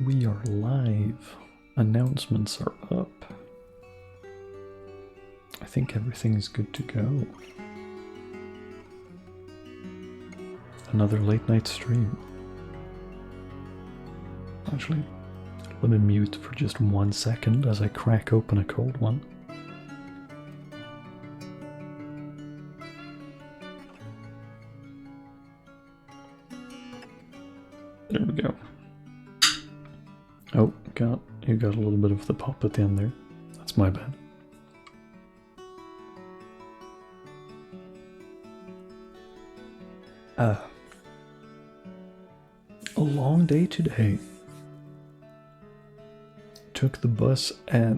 We are live. Announcements are up. I think everything's good to go. Another late night stream. Actually, let me mute for just 1 second as I crack open a cold one. There we go. Oh, you got a little bit of the pop at the end there. That's my bad. A long day today. Took the bus at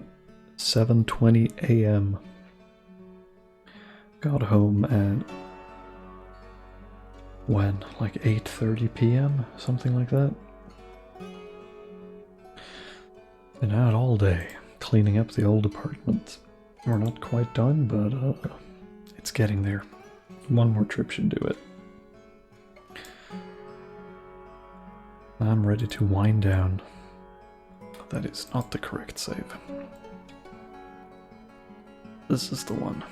7:20 a.m. Got home at when? Like 8:30 p.m.? Something like that. Been out all day cleaning up the old apartment. We're not quite done, but it's getting there. One more trip should do it. I'm ready to wind down. That is not the correct save. This is the one.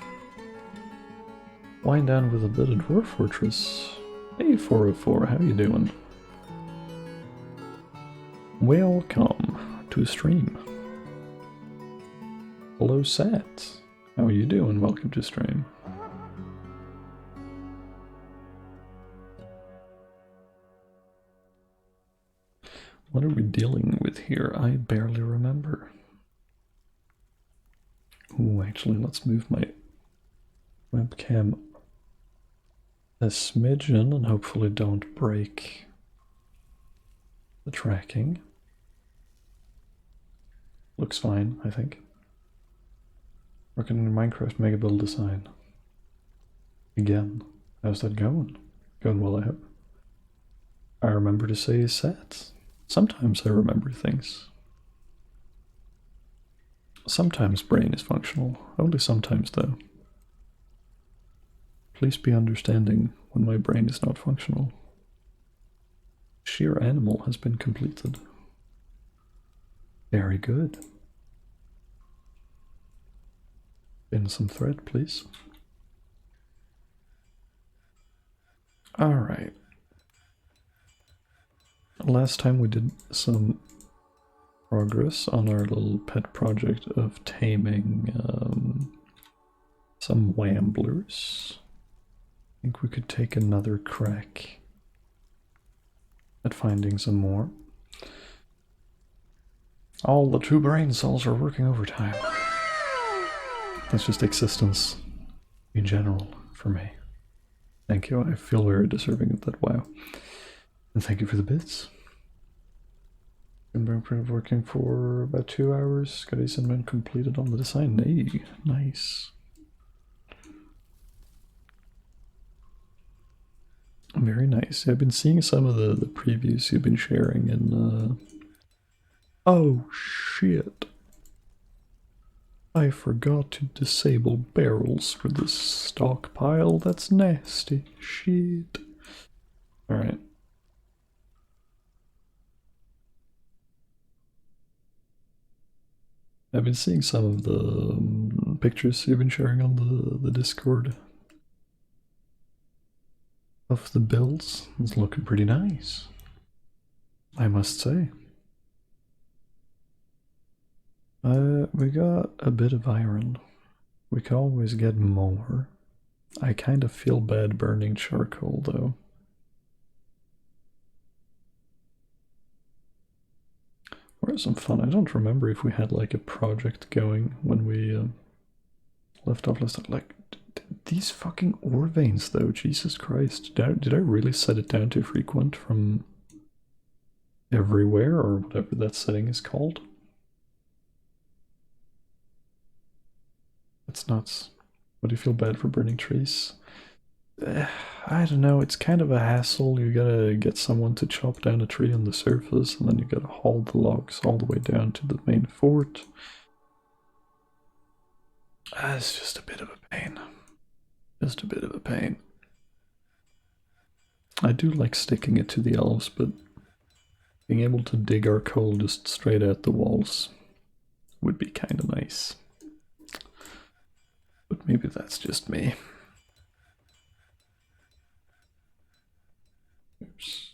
Wind down with a bit of Dwarf Fortress. Hey 404, how you doing? Welcome to stream. Hello Sat. How are you doing? Welcome to stream. What are we dealing with here? I barely remember. Ooh, actually, let's move my webcam a smidgen and hopefully don't break the tracking. Looks fine, I think. Working on Minecraft Mega Build design. Again. How's that going? Going well, I hope. I remember to say sets. Sometimes I remember things. Sometimes brain is functional. Only sometimes, though. Please be understanding when my brain is not functional. Sheer animal has been completed. Very good. In some thread, please. Alright. Last time we did some progress on our little pet project of taming some wamblers. I think we could take another crack at finding some more. All the 2 brain cells are working overtime. That's just existence in general for me. Thank you, I feel very deserving of that, wow. And thank you for the bits. Been working for about 2 hours. Got been completed on the design. Hey, nice. Very nice. I've been seeing some of the previews you've been sharing and oh shit. I forgot to disable barrels for this stockpile. That's nasty. Shit. Alright. I've been seeing some of the pictures you've been sharing on the Discord of the builds. It's looking pretty nice, I must say. We got a bit of iron. We could always get more. I kind of feel bad burning charcoal though. We're some fun. I don't remember if we had like a project going when we left off last time. Like these fucking ore veins though, Jesus Christ. Did I really set it down to frequent from everywhere or whatever that setting is called? That's nuts. What do you feel bad for burning trees? I don't know, it's kind of a hassle. You gotta get someone to chop down a tree on the surface, and then you gotta haul the logs all the way down to the main fort. It's just a bit of a pain. Just a bit of a pain. I do like sticking it to the elves, but Being able to dig our coal just straight out the walls would be kind of nice. But maybe that's just me. Oops.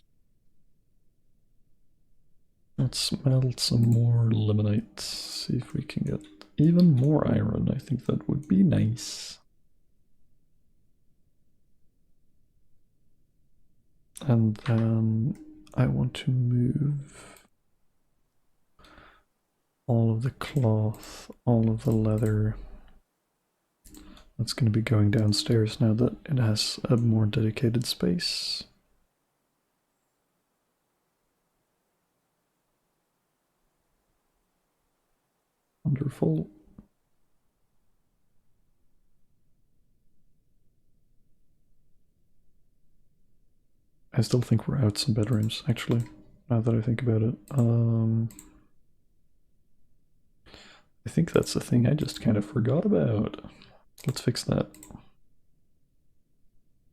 Let's smelt some more limonite. See if we can get even more iron. I think that would be nice. And then I want to move all of the cloth, all of the leather. That's going to be going downstairs now that it has a more dedicated space. Wonderful. I still think we're out some bedrooms, actually, now that I think about it. I think that's the thing I just kind of forgot about. Let's fix that.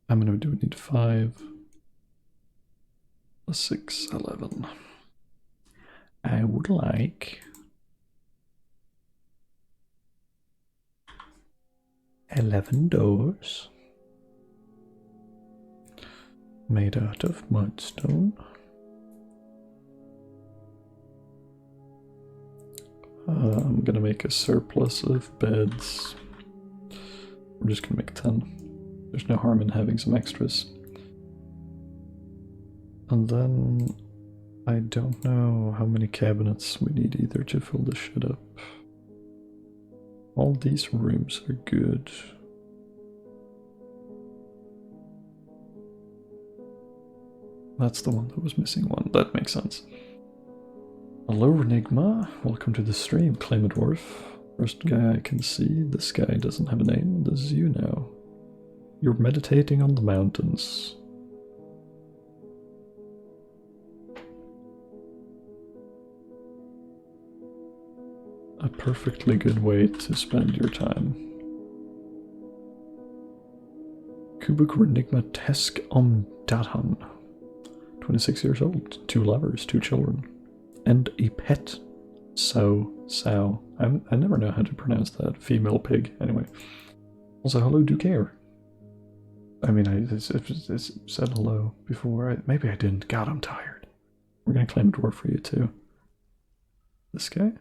How many do we need? 5, 6, 11. I would like 11 doors made out of mudstone. I'm gonna make a surplus of beds. We're just gonna make 10. There's no harm in having some extras. And then I don't know how many cabinets we need either to fill this shit up. All these rooms are good. That's the one that was missing one. That makes sense. Hello, Renigma. Welcome to the stream, Claim a Dwarf. First guy I can see. This guy doesn't have a name. This is you now. You're meditating on the mountains. A perfectly good way to spend your time. Kubuk Renigma Tesk Datan. 26 years old, 2 lovers, 2 children, and a pet. Sow. I never know how to pronounce that. Female pig, anyway. Also, hello, do care. I mean, I said hello before. Maybe I didn't. God, I'm tired. We're gonna claim a dwarf for you, too. This guy?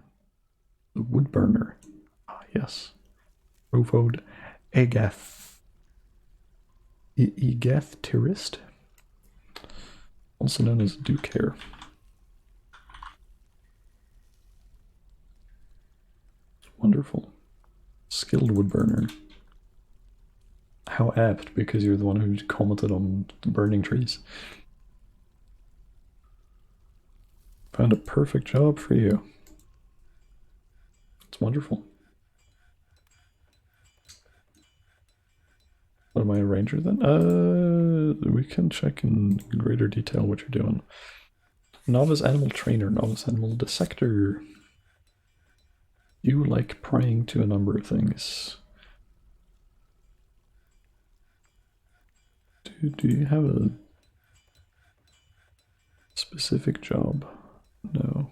The wood burner. Ah, yes. Rovod Egeth. Egeth Tirist? Also known as Duke Hair. Wonderful. Skilled woodburner. How apt, because you're the one who commented on the burning trees. Found a perfect job for you. It's wonderful. What am I, a ranger then? We can check in greater detail what you're doing. Novice animal trainer, novice animal dissector. You like praying to a number of things. Do you have a specific job? No.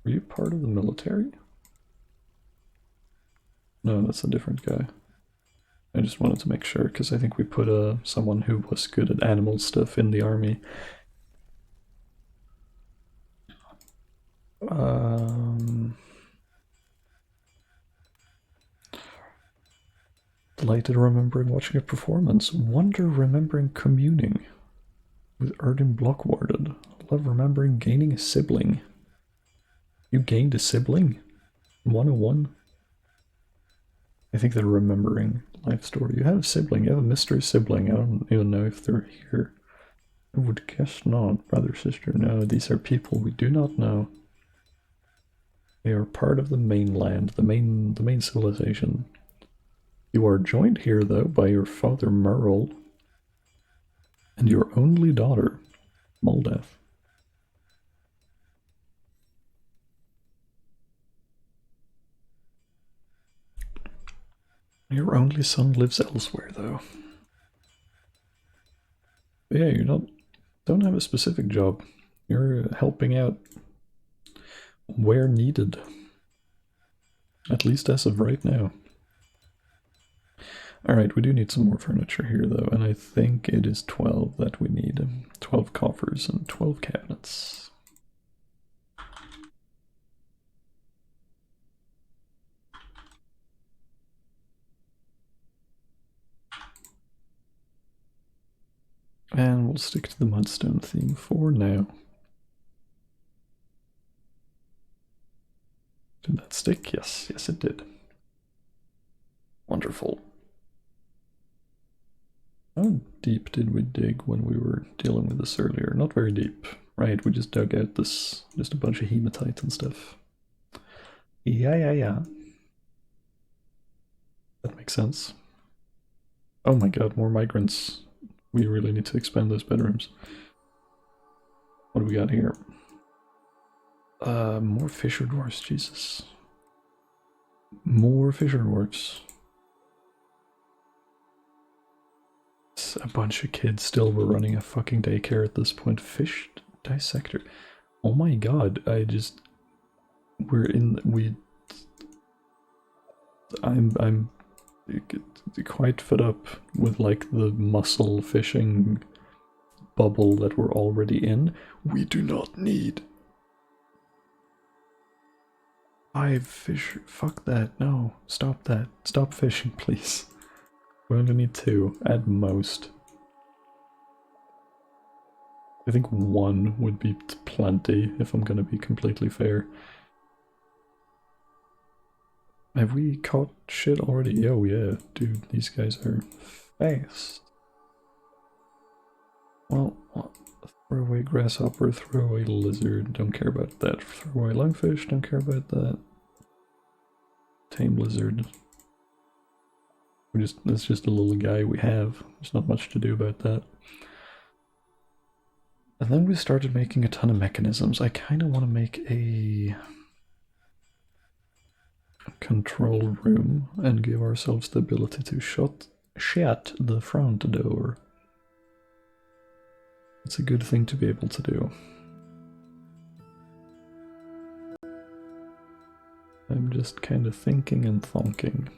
Were you part of the military? No, that's a different guy. I just wanted to make sure, because I think we put someone who was good at animal stuff in the army. Delighted remembering watching a performance. Wonder remembering communing with Erdin Blockwarded. Love remembering gaining a sibling. You gained a sibling? 101? I think they're remembering life story. You have a sibling, you have a mystery sibling. I don't even know if they're here. I would guess not. Brother, sister, no. These are people we do not know. They are part of the mainland, the main civilization. You are joined here, though, by your father Merle and your only daughter, Moldeth. Your only son lives elsewhere, though. But yeah, you don't have a specific job. You're helping out where needed. At least as of right now. Alright, we do need some more furniture here though, and I think it is 12 that we need. 12 coffers and 12 cabinets. And we'll stick to the mudstone theme for now. Did that stick? Yes, yes it did. Wonderful. How deep did we dig when we were dealing with this earlier? Not very deep, right? We just dug out just a bunch of hematite and stuff. Yeah. That makes sense. Oh my god, more migrants. We really need to expand those bedrooms. What do we got here? More fisher dwarfs, Jesus. More fisher dwarfs. A bunch of kids still were running a fucking daycare at this point. Fish dissector. Oh my god, I'm quite fed up with like the mussel fishing bubble that we're already in. We do not need 5 fish. Fuck that. No, stop that. Stop fishing, please. We only need 2 at most. I think 1 would be plenty if I'm gonna be completely fair. Have we caught shit already? Oh yeah, dude, these guys are fast. Well, throw away grasshopper, throw away lizard, don't care about that. Throw away lungfish, don't care about that. Tame lizard. That's just a little guy we have. There's not much to do about that. And then we started making a ton of mechanisms. I kind of want to make a control room and give ourselves the ability to shut the front door. It's a good thing to be able to do. I'm just kind of thinking and thonking.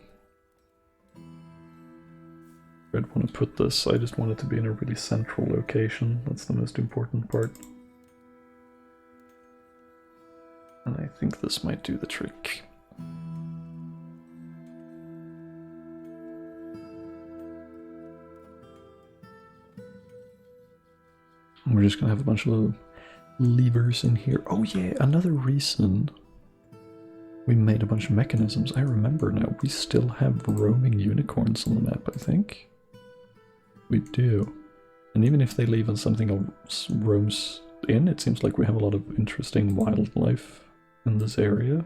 I'd want to put this, I just want it to be in a really central location. That's the most important part. And I think this might do the trick. We're just gonna have a bunch of levers in here. Oh yeah, another reason we made a bunch of mechanisms. I remember now, we still have roaming unicorns on the map, I think. We do. And even if they leave and something else roams in, it seems like we have a lot of interesting wildlife in this area.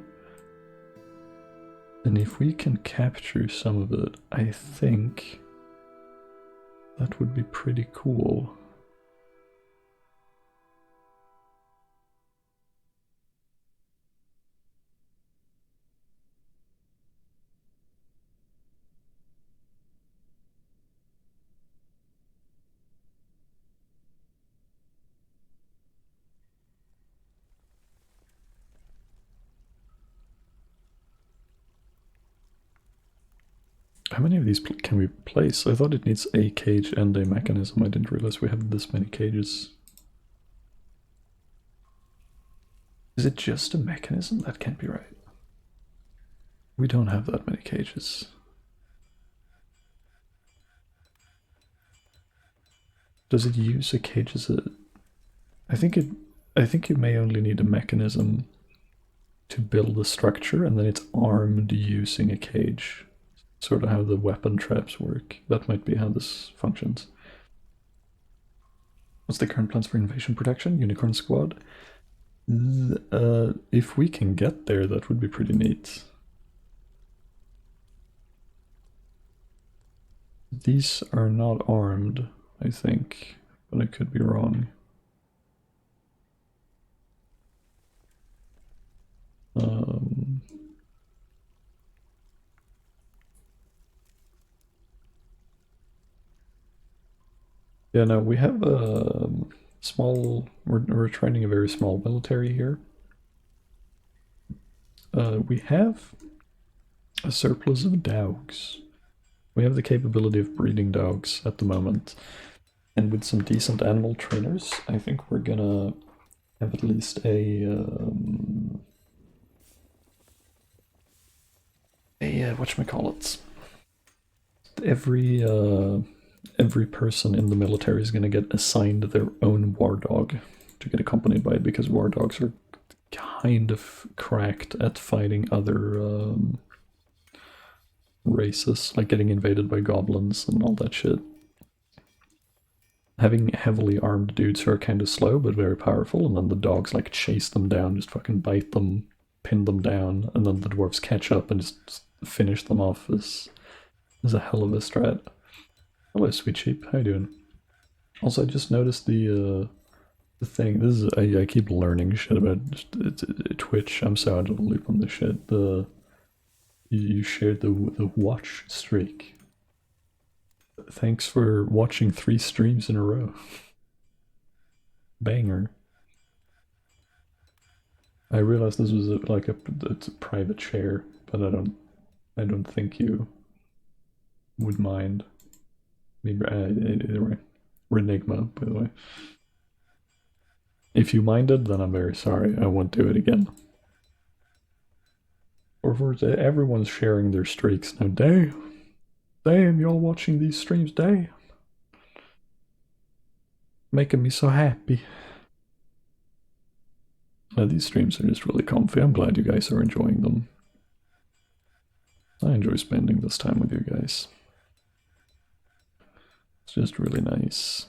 And if we can capture some of it, I think that would be pretty cool. How many of these can we place? I thought it needs a cage and a mechanism. I didn't realize we have this many cages. Is it just a mechanism? That can't be right. We don't have that many cages. Does it use a cage as a... I think you may only need a mechanism to build a structure, and then it's armed using a cage. Sort of how the weapon traps work. That might be how this functions. What's the current plans for invasion protection? Unicorn squad? If we can get there, that would be pretty neat. These are not armed, I think, but I could be wrong. Yeah, no, we have small. We're training a very small military here. We have a surplus of dogs. We have the capability of breeding dogs at the moment. And with some decent animal trainers, I think we're gonna have at least a whatchamacallit. Every person in the military is gonna get assigned their own war dog to get accompanied by it, because war dogs are kind of cracked at fighting other races, like getting invaded by goblins and all that shit. Having heavily armed dudes who are kind of slow but very powerful, and then the dogs like chase them down, just fucking bite them, pin them down, and then the dwarves catch up and just finish them off is a hell of a strat. Hello, sweet sheep. How you doing? Also, I just noticed the thing. This is I keep learning shit about Twitch. I'm so out of the loop on this shit. You shared the watch streak. Thanks for watching 3 streams in a row. Banger. I realized this was it's a private share, but I don't think you would mind. Maybe either way. Renigma, by the way. If you minded, then I'm very sorry. I won't do it again. Or for everyone's sharing their streaks now. Damn, y'all watching these streams, damn. Making me so happy. These streams are just really comfy. I'm glad you guys are enjoying them. I enjoy spending this time with you guys. It's just really nice.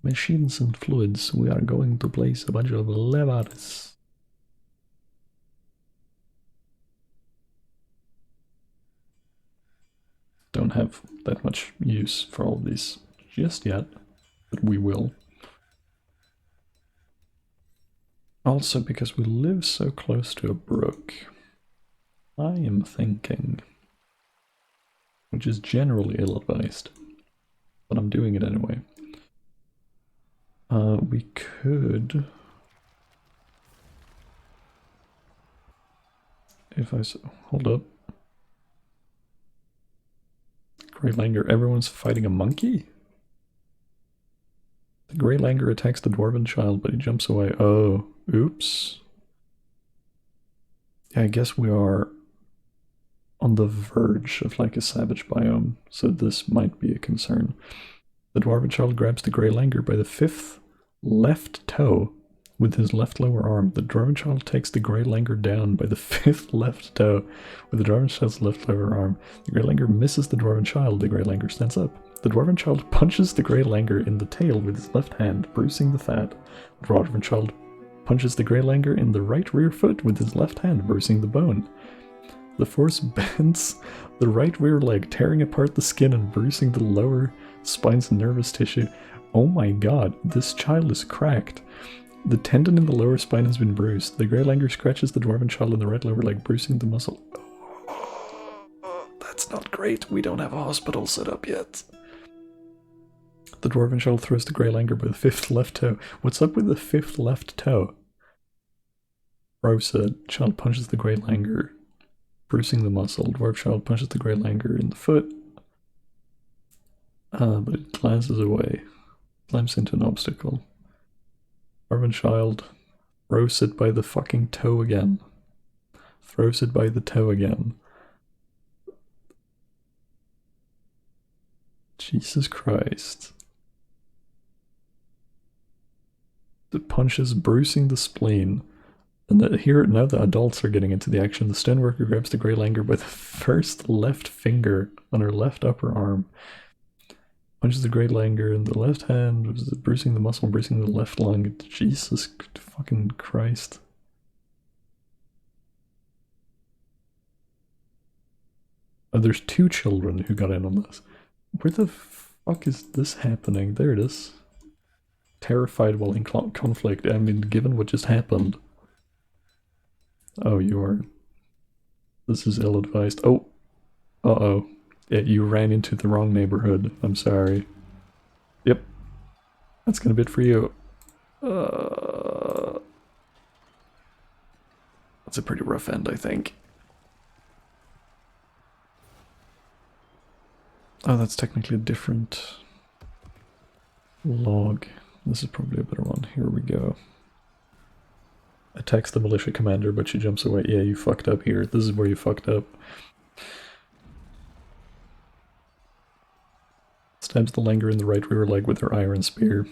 Machines and fluids. We are going to place a bunch of levers. Don't have that much use for all of these just yet, but we will. Also, because we live so close to a brook, I am thinking, which is generally ill-advised, but I'm doing it anyway. We could, if I hold up, Grey Langer, everyone's fighting a monkey? The Grey Langer attacks the dwarven child, but he jumps away. Oh, oops. Yeah, I guess we are on the verge of like a savage biome, so this might be a concern. The dwarven child grabs the Grey Langer by the 5th left toe with his left lower arm. The dwarven child takes the Grey Langer down by the 5th left toe with the dwarven child's left lower arm. The Grey Langer misses the dwarven child. The Grey Langer stands up. The dwarven child punches the Grey Langer in the tail with his left hand, bruising the fat. The dwarven child punches the Grey Langer in the right rear foot with his left hand, bruising the bone. The force bends the right rear leg, tearing apart the skin and bruising the lower spine's nervous tissue. Oh my god, this child is cracked. The tendon in the lower spine has been bruised. The Grey Langer scratches the dwarven child in the right lower leg, bruising the muscle. That's not great. We don't have a hospital set up yet. The dwarven child throws the Grey Langer by the 5th left toe. What's up with the 5th left toe? Rosa, child punches the Grey Langer, bruising the muscle. Dwarf child punches the Grey Langer in the foot. But it glances away. Slams into an obstacle. Dwarven child throws it by the fucking toe again. Throws it by the toe again. Jesus Christ. The punches bruising the spleen. And now the adults are getting into the action. The stoneworker grabs the Grey Langer by the 1st left finger on her left upper arm. Punches the Grey Langer in the left hand, bruising the muscle, bruising the left lung. Jesus fucking Christ. Oh, there's 2 children who got in on this. Where the fuck is this happening? There it is. Terrified while in conflict. I mean, given what just happened. Oh, you are. This is ill-advised. Oh. Uh-oh. Yeah, you ran into the wrong neighborhood. I'm sorry. Yep. That's gonna be it for you. That's a pretty rough end, I think. Oh, that's technically a different log. This is probably a better one. Here we go. Attacks the militia commander, but she jumps away. Yeah, you fucked up here. This is where you fucked up. Stabs the Langer in the right rear leg with her iron spear.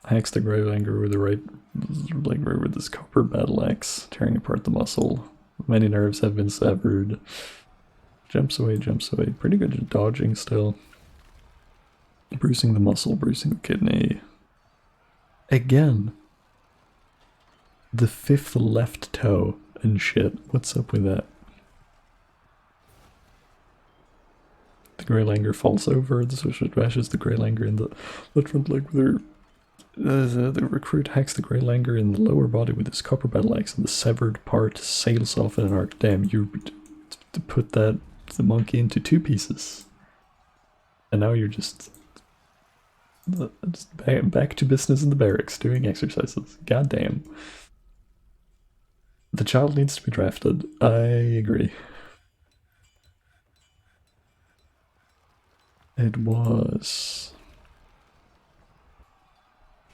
Hacks the Grey Langer with the right leg with this copper battle axe, tearing apart the muscle. Many nerves have been severed. Jumps away, jumps away. Pretty good at dodging still. Bruising the muscle, bruising the kidney. Again. The 5th left toe and shit. What's up with that? The Grey Langer falls over. The Swish bashes the Grey Langer in the left front leg with her. The recruit hacks the Grey Langer in the lower body with his copper battle axe, and the severed part sails off in an arc. Damn, you put the monkey into 2 pieces. And now you're just back to business in the barracks, doing exercises. God damn. The child needs to be drafted. I agree. It was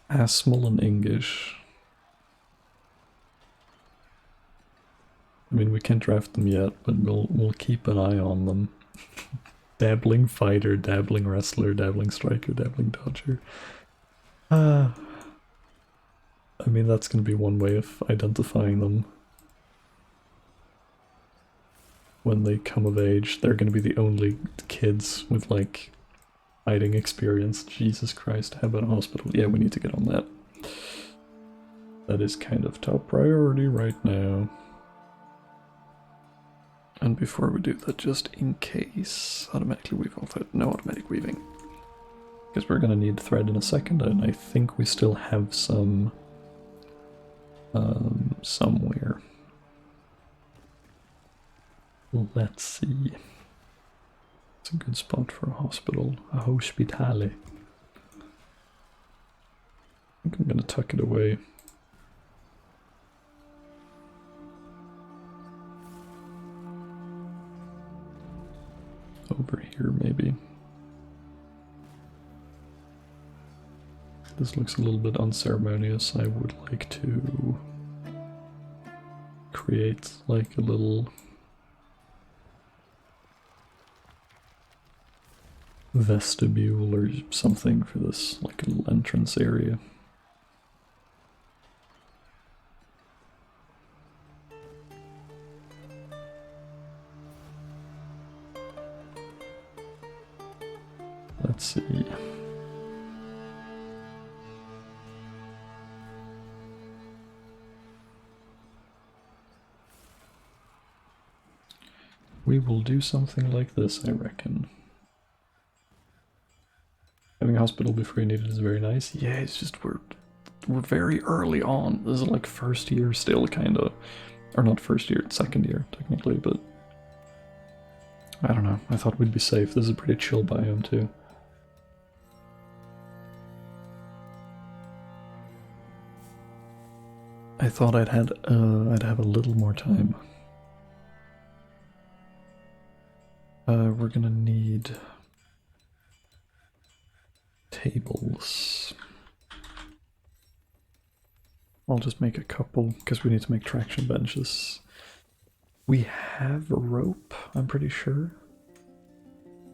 Asmal and English. I mean, we can't draft them yet, but we'll keep an eye on them. Dabbling fighter, dabbling wrestler, dabbling striker, dabbling dodger. I mean, that's gonna be one way of identifying them. When they come of age, they're gonna be the only kids with, like, fighting experience. Jesus Christ, how about a hospital? Yeah, we need to get on that. That is kind of top priority right now. And before we do that, just in case, automatically weave all that. No automatic weaving. Because we're gonna need thread in a second, and I think we still have some somewhere. Let's see. It's a good spot for a hospital. A hospitale. I think I'm gonna tuck it away. Over here, maybe. This looks a little bit unceremonious. I would like to create like a little vestibule or something for this, like a little entrance area. Let's see. We will do something like this, I reckon. Having a hospital before you need it is very nice. Yeah, it's just we're very early on. This is like first year still, kinda. Or not first year, it's second year, technically, but I don't know. I thought we'd be safe. This is a pretty chill biome, too. I thought I'd have a little more time. We're gonna need tables. I'll just make a couple because we need to make traction benches. We have a rope, I'm pretty sure.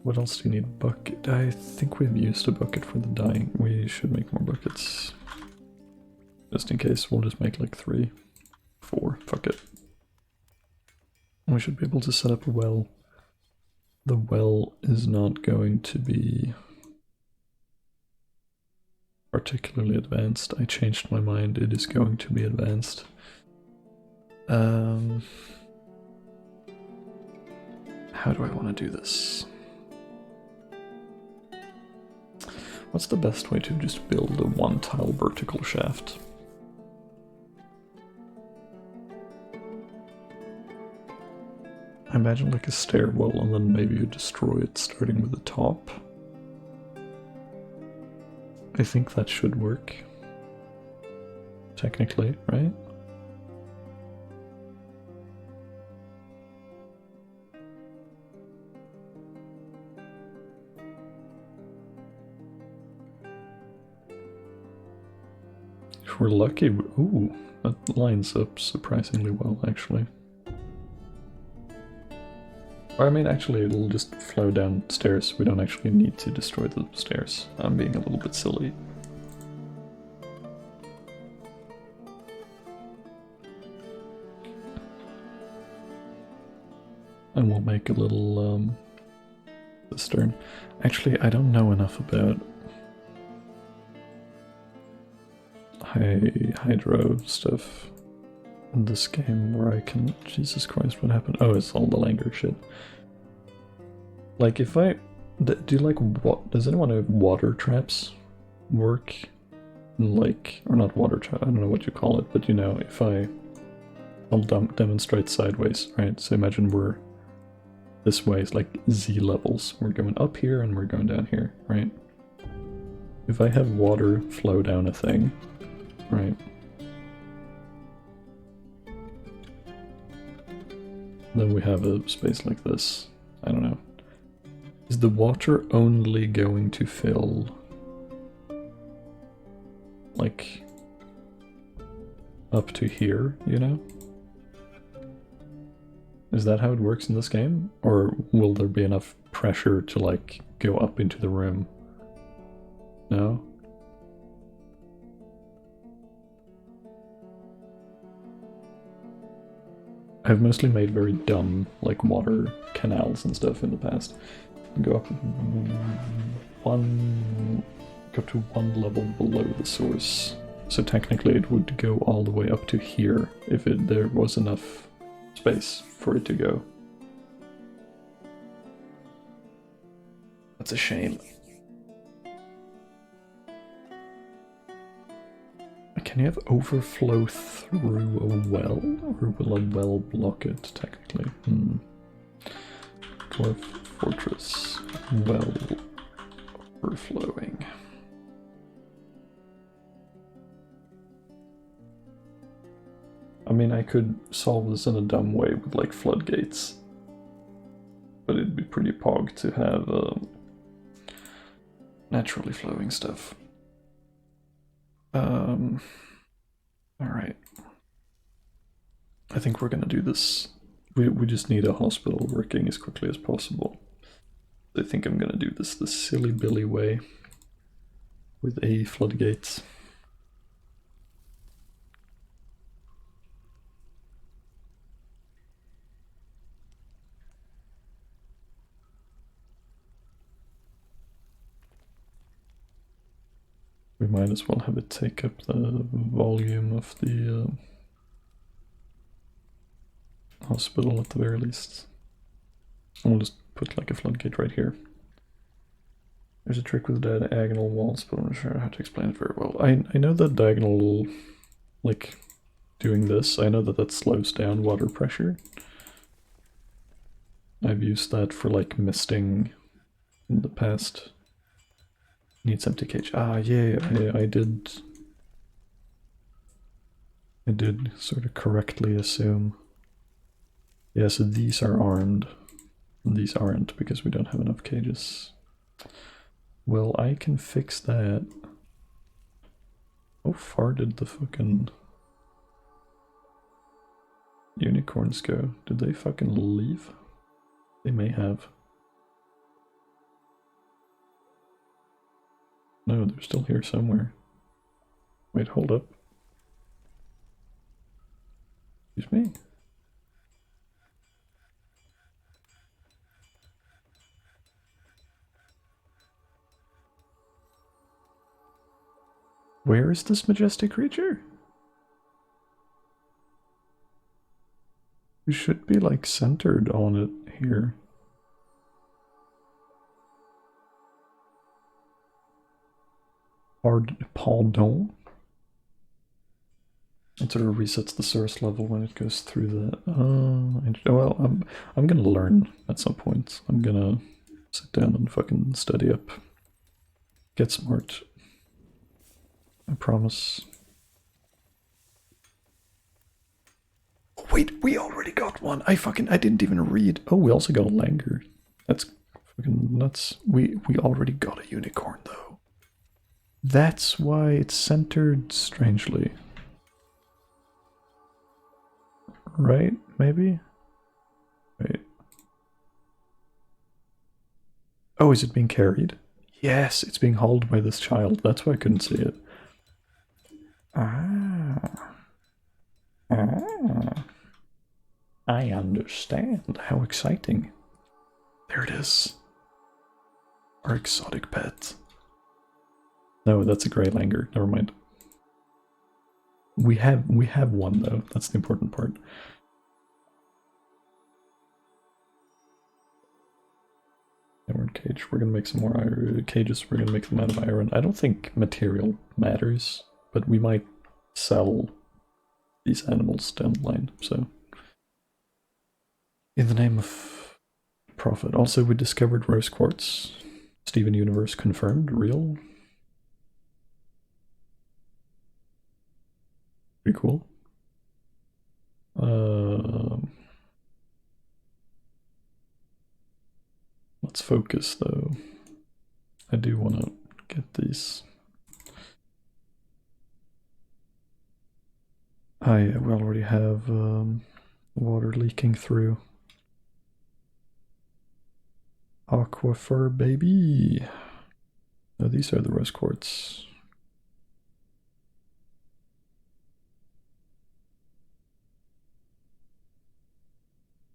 What else do you need? Bucket. I think we've used a bucket for the dyeing. We should make more buckets. Just in case, we'll just make like 3, 4, fuck it. We should be able to set up a well. The well is not going to be particularly advanced. I changed my mind, it is going to be advanced. How do I want to do this? What's the best way to just build a 1-tile vertical shaft? I imagine like a stairwell and then maybe you destroy it starting with the top. I think that should work. Technically, right? If we're lucky, ooh, that lines up surprisingly well, actually. Or I mean, actually, it'll just flow downstairs. We don't actually need to destroy the stairs. I'm being a little bit silly. And we'll make a little cistern. Actually, I don't know enough about hydro stuff in this game where I can... Jesus Christ, what happened? Oh, it's all the language shit. Like, if I... Do you like... what? Does anyone know if water traps work? Like... Or not water trap, I don't know what you call it, but you know, if I... I'll demonstrate sideways, right? So imagine we're... This way is like Z levels. We're going up here and we're going down here, right? If I have water flow down a thing, right? Then we have a space like this. I don't know. Is the water only going to fill like up to here, you know? Is that how it works in this game? Or will there be enough pressure to like go up into the room? No? I've mostly made very dumb like water canals and stuff in the past. Go up to one level below the source. So technically it would go all the way up to here if there was enough space for it to go. That's a shame. Can you have overflow through a well? Or will a well block it, technically? Dwarf Fortress. Well overflowing. I mean, I could solve this in a dumb way with, like, floodgates. But it'd be pretty pog to have naturally flowing stuff. Alright. I think we're gonna do this. We just need a hospital working as quickly as possible. I think I'm gonna do this the silly billy way with a floodgates. We might as well have it take up the volume of the hospital at the very least. We'll just put like a floodgate right here. There's a trick with the diagonal walls, but I'm not sure how to explain it very well. I know that diagonal, like, doing this, I know that that slows down water pressure. I've used that for, like, misting in the past. Needs empty cage. Ah, yeah, I did sort of correctly assume. Yeah, so these are armed. And these aren't because we don't have enough cages. Well, I can fix that. How far did the fucking unicorns go? Did they fucking leave? They may have. No, they're still here somewhere. Wait, hold up. Excuse me? Where is this majestic creature? We should be like centered on it here. Pardon? It sort of resets the source level when it goes through that. Well, I'm gonna learn at some point. I'm gonna sit down and fucking study up. Get smart. I promise. Oh, wait, we already got one. I didn't even read. Oh, we also got a Langer. That's fucking nuts. We already got a unicorn though. That's why it's centered strangely. Right? Maybe? Wait. Oh, is it being carried? Yes, it's being hauled by this child. That's why I couldn't see it. Ah. Ah. I understand. How exciting. There it is. Our exotic pet. No, that's a grey Langer. Never mind. We have one though. That's the important part. Iron cage. We're gonna make some more iron cages. We're gonna make them out of iron. I don't think material matters, but we might sell these animals down the line. So, in the name of profit. Also, we discovered rose quartz. Steven Universe confirmed. Real. Pretty cool. Let's focus though. I do want to get these. We already have water leaking through. Aquifer, baby. Oh, these are the rose quartz.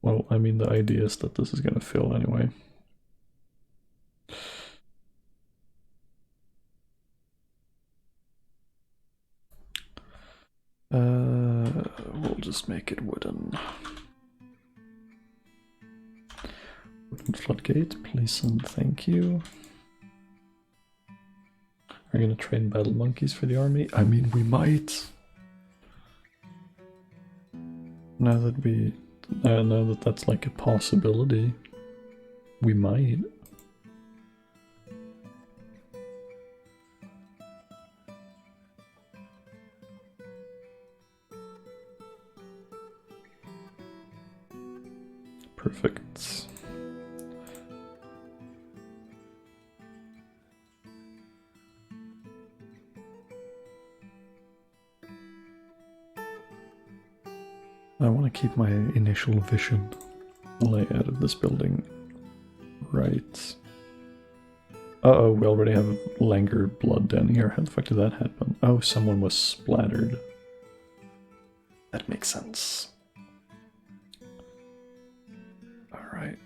Well, I mean, the idea is that this is going to fill anyway. We'll just make it wooden. Wooden floodgate, please and thank you. Are you gonna train battle monkeys for the army? I mean, we might. Now that that's like a possibility, we might. Perfect. I want to keep my initial vision layout of this building right. Uh-oh, we already have Langer blood down here. How the fuck did that happen? Oh, someone was splattered. That makes sense. Alright.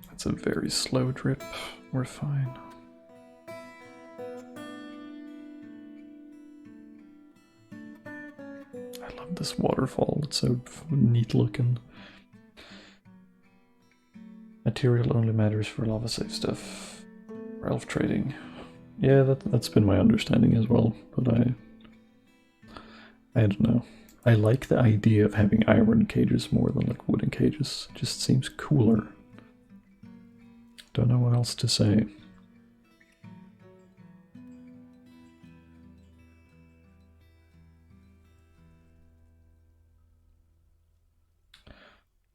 That's a very slow drip. We're fine. I love this waterfall. It's so neat looking. Material only matters for lava safe stuff. For elf trading. Yeah, that's been my understanding as well, but I don't know. I like the idea of having iron cages more than like wooden cages. It just seems cooler. Don't know what else to say.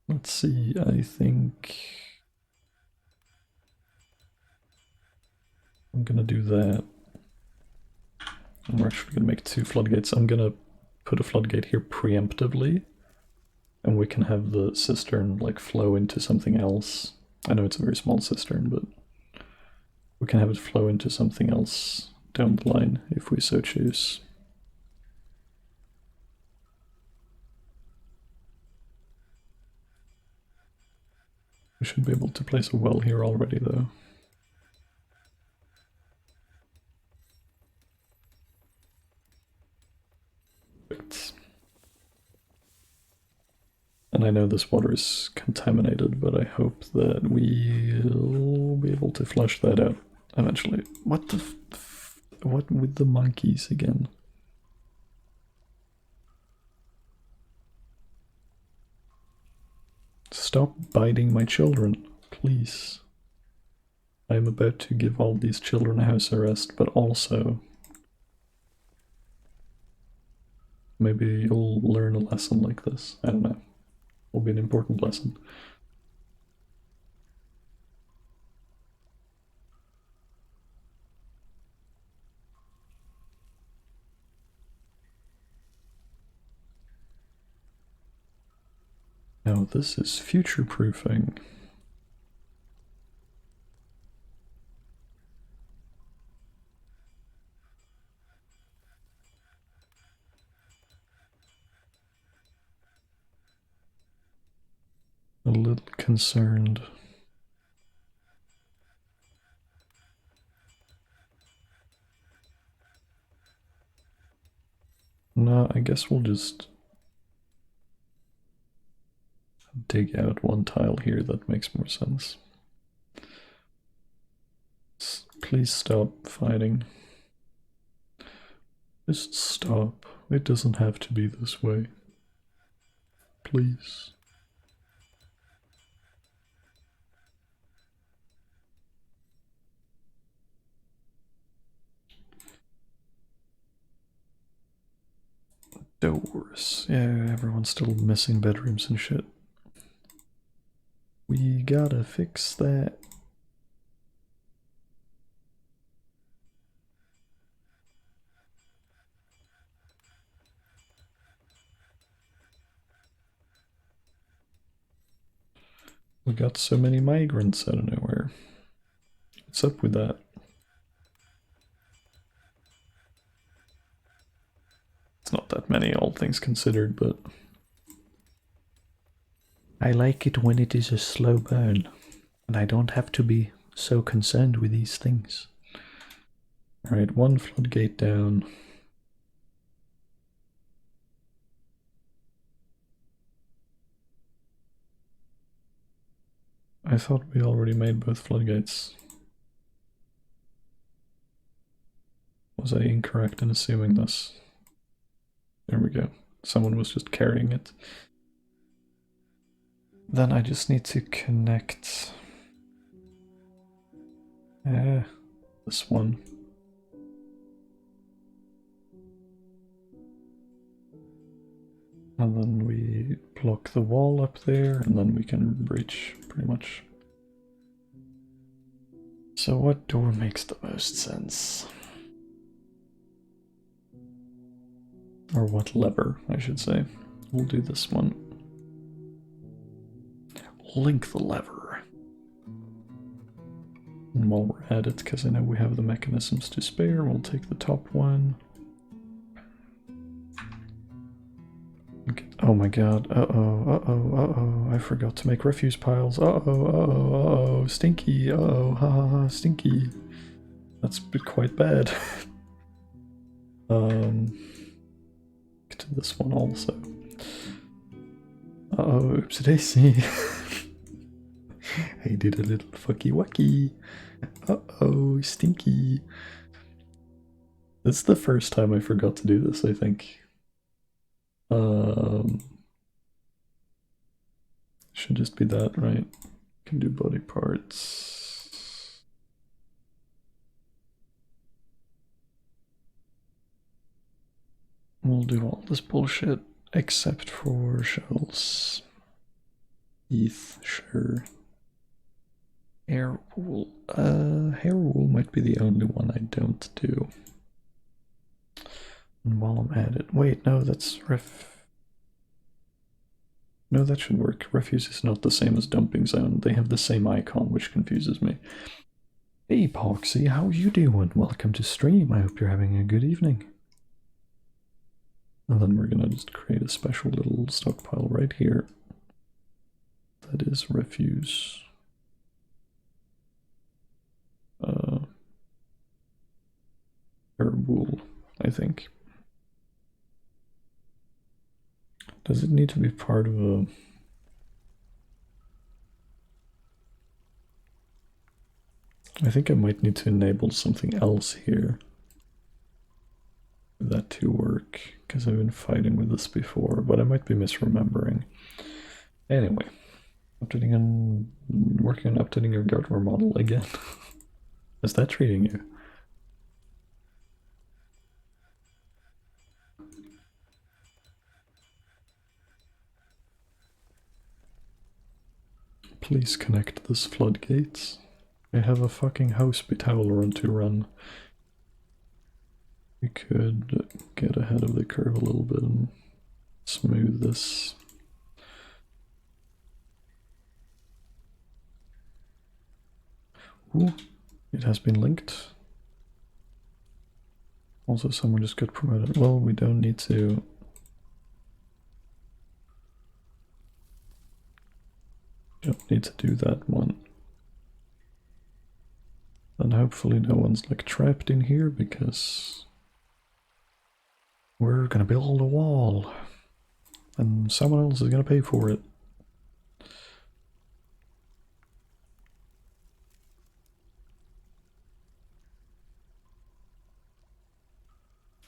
Let's see, I think I'm gonna do that. And we're actually gonna make 2 floodgates. I'm gonna put a floodgate here preemptively, and we can have the cistern like flow into something else. I know it's a very small cistern, but we can have it flow into something else down the line if we so choose. We should be able to place a well here already though. Perfect. And I know this water is contaminated, but I hope that we'll be able to flush that out eventually. What the what with the monkeys again? Stop biting my children, please. I am about to give all these children a house arrest, but also Maybe you'll learn a lesson like this. I don't know. Will be an important lesson. Now this is future-proofing. A little concerned. No, I guess we'll just dig out one tile here. That makes more sense. Please stop fighting. Just stop. It doesn't have to be this way. Please. Doors. Yeah, everyone's still missing bedrooms and shit. We gotta fix that. We got so many migrants out of nowhere. What's up with that? It's not that many, all things considered, but I like it when it is a slow burn, and I don't have to be so concerned with these things. Alright, one floodgate down. I thought we already made both floodgates. Was I incorrect in assuming this? There we go. Someone was just carrying it. Then I just need to connect this one. And then we block the wall up there, and then we can breach pretty much. So what door makes the most sense? Or what lever, I should say. We'll do this one. Link the lever. And while we're at it, because I know we have the mechanisms to spare, we'll take the top one. Okay. Oh my god, uh-oh, I forgot to make refuse piles. Uh-oh, stinky, ha, stinky. That's quite bad. To this one also. Uh-oh, oopsie daisy. I did a little fucky wucky. Uh-oh, stinky. This is the first time I forgot to do this, I think. Should just be that, right? Can do body parts. We'll do all this bullshit except for shells. ETH, sure. Hair wool. Hair wool might be the only one I don't do. And while I'm at it, wait, no, that's no, that should work. Refuse is not the same as dumping zone. They have the same icon, which confuses me. Hey, Poxy, how you doing? Welcome to stream. I hope you're having a good evening. And then we're gonna just create a special little stockpile right here. That is refuse. Herb wool, I think. Does it need to be part of a... I think I might need to enable something else here for that to work, because I've been fighting with this before, but I might be misremembering. Anyway, working on updating your Gartner model again. How's that treating you? Please connect this floodgates. I have a fucking house towel run to run. We could get ahead of the curve a little bit and smooth this. Ooh, it has been linked. Also, someone just got promoted. Well, we don't need to. Don't need to do that one. And hopefully no one's like trapped in here because we're gonna build a wall and someone else is gonna pay for it.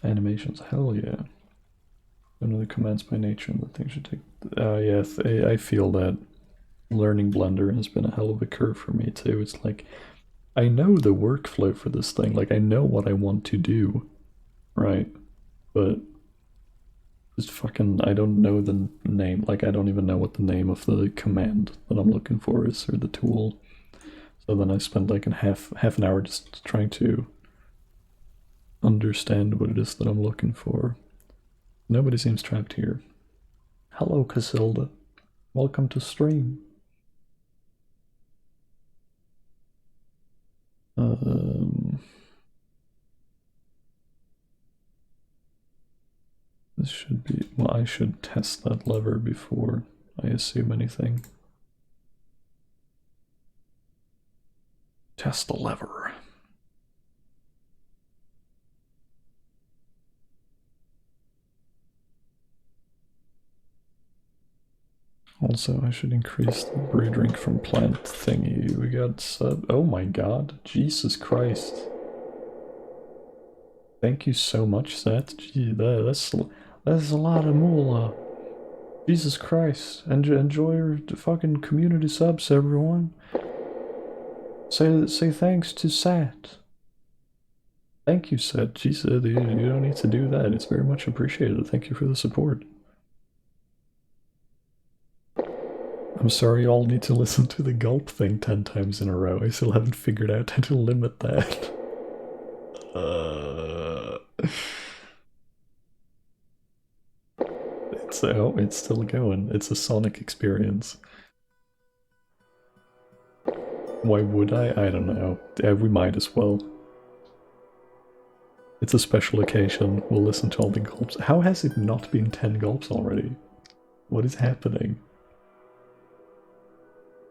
Animations, hell yeah. Another commands by nature and the thing should take. Yes, I feel that learning Blender has been a hell of a curve for me too. It's like I know the workflow for this thing, like I know what I want to do, right? But just fucking, I don't know the name. Like I don't even know what the name of the command that I'm looking for is or the tool. So then I spent like half an hour just trying to understand what it is that I'm looking for. Nobody seems trapped here. Hello, Casilda. Welcome to stream. This should be, well, I should test that lever before I assume anything. Test the lever. Also, I should increase the brew drink from plant thingy. We got sub. Oh my god. Jesus Christ. Thank you so much, Seth. Gee, that's a lot of moolah. Jesus Christ. Enjoy your fucking community subs, everyone. Say thanks to Seth. Thank you, Seth. Jesus, you don't need to do that. It's very much appreciated. Thank you for the support. I'm sorry you all need to listen to the gulp thing 10 times in a row. I still haven't figured out how to limit that. It's still going. It's a sonic experience. Why would I? I don't know. Yeah, we might as well. It's a special occasion. We'll listen to all the gulps. How has it not been 10 gulps already? What is happening?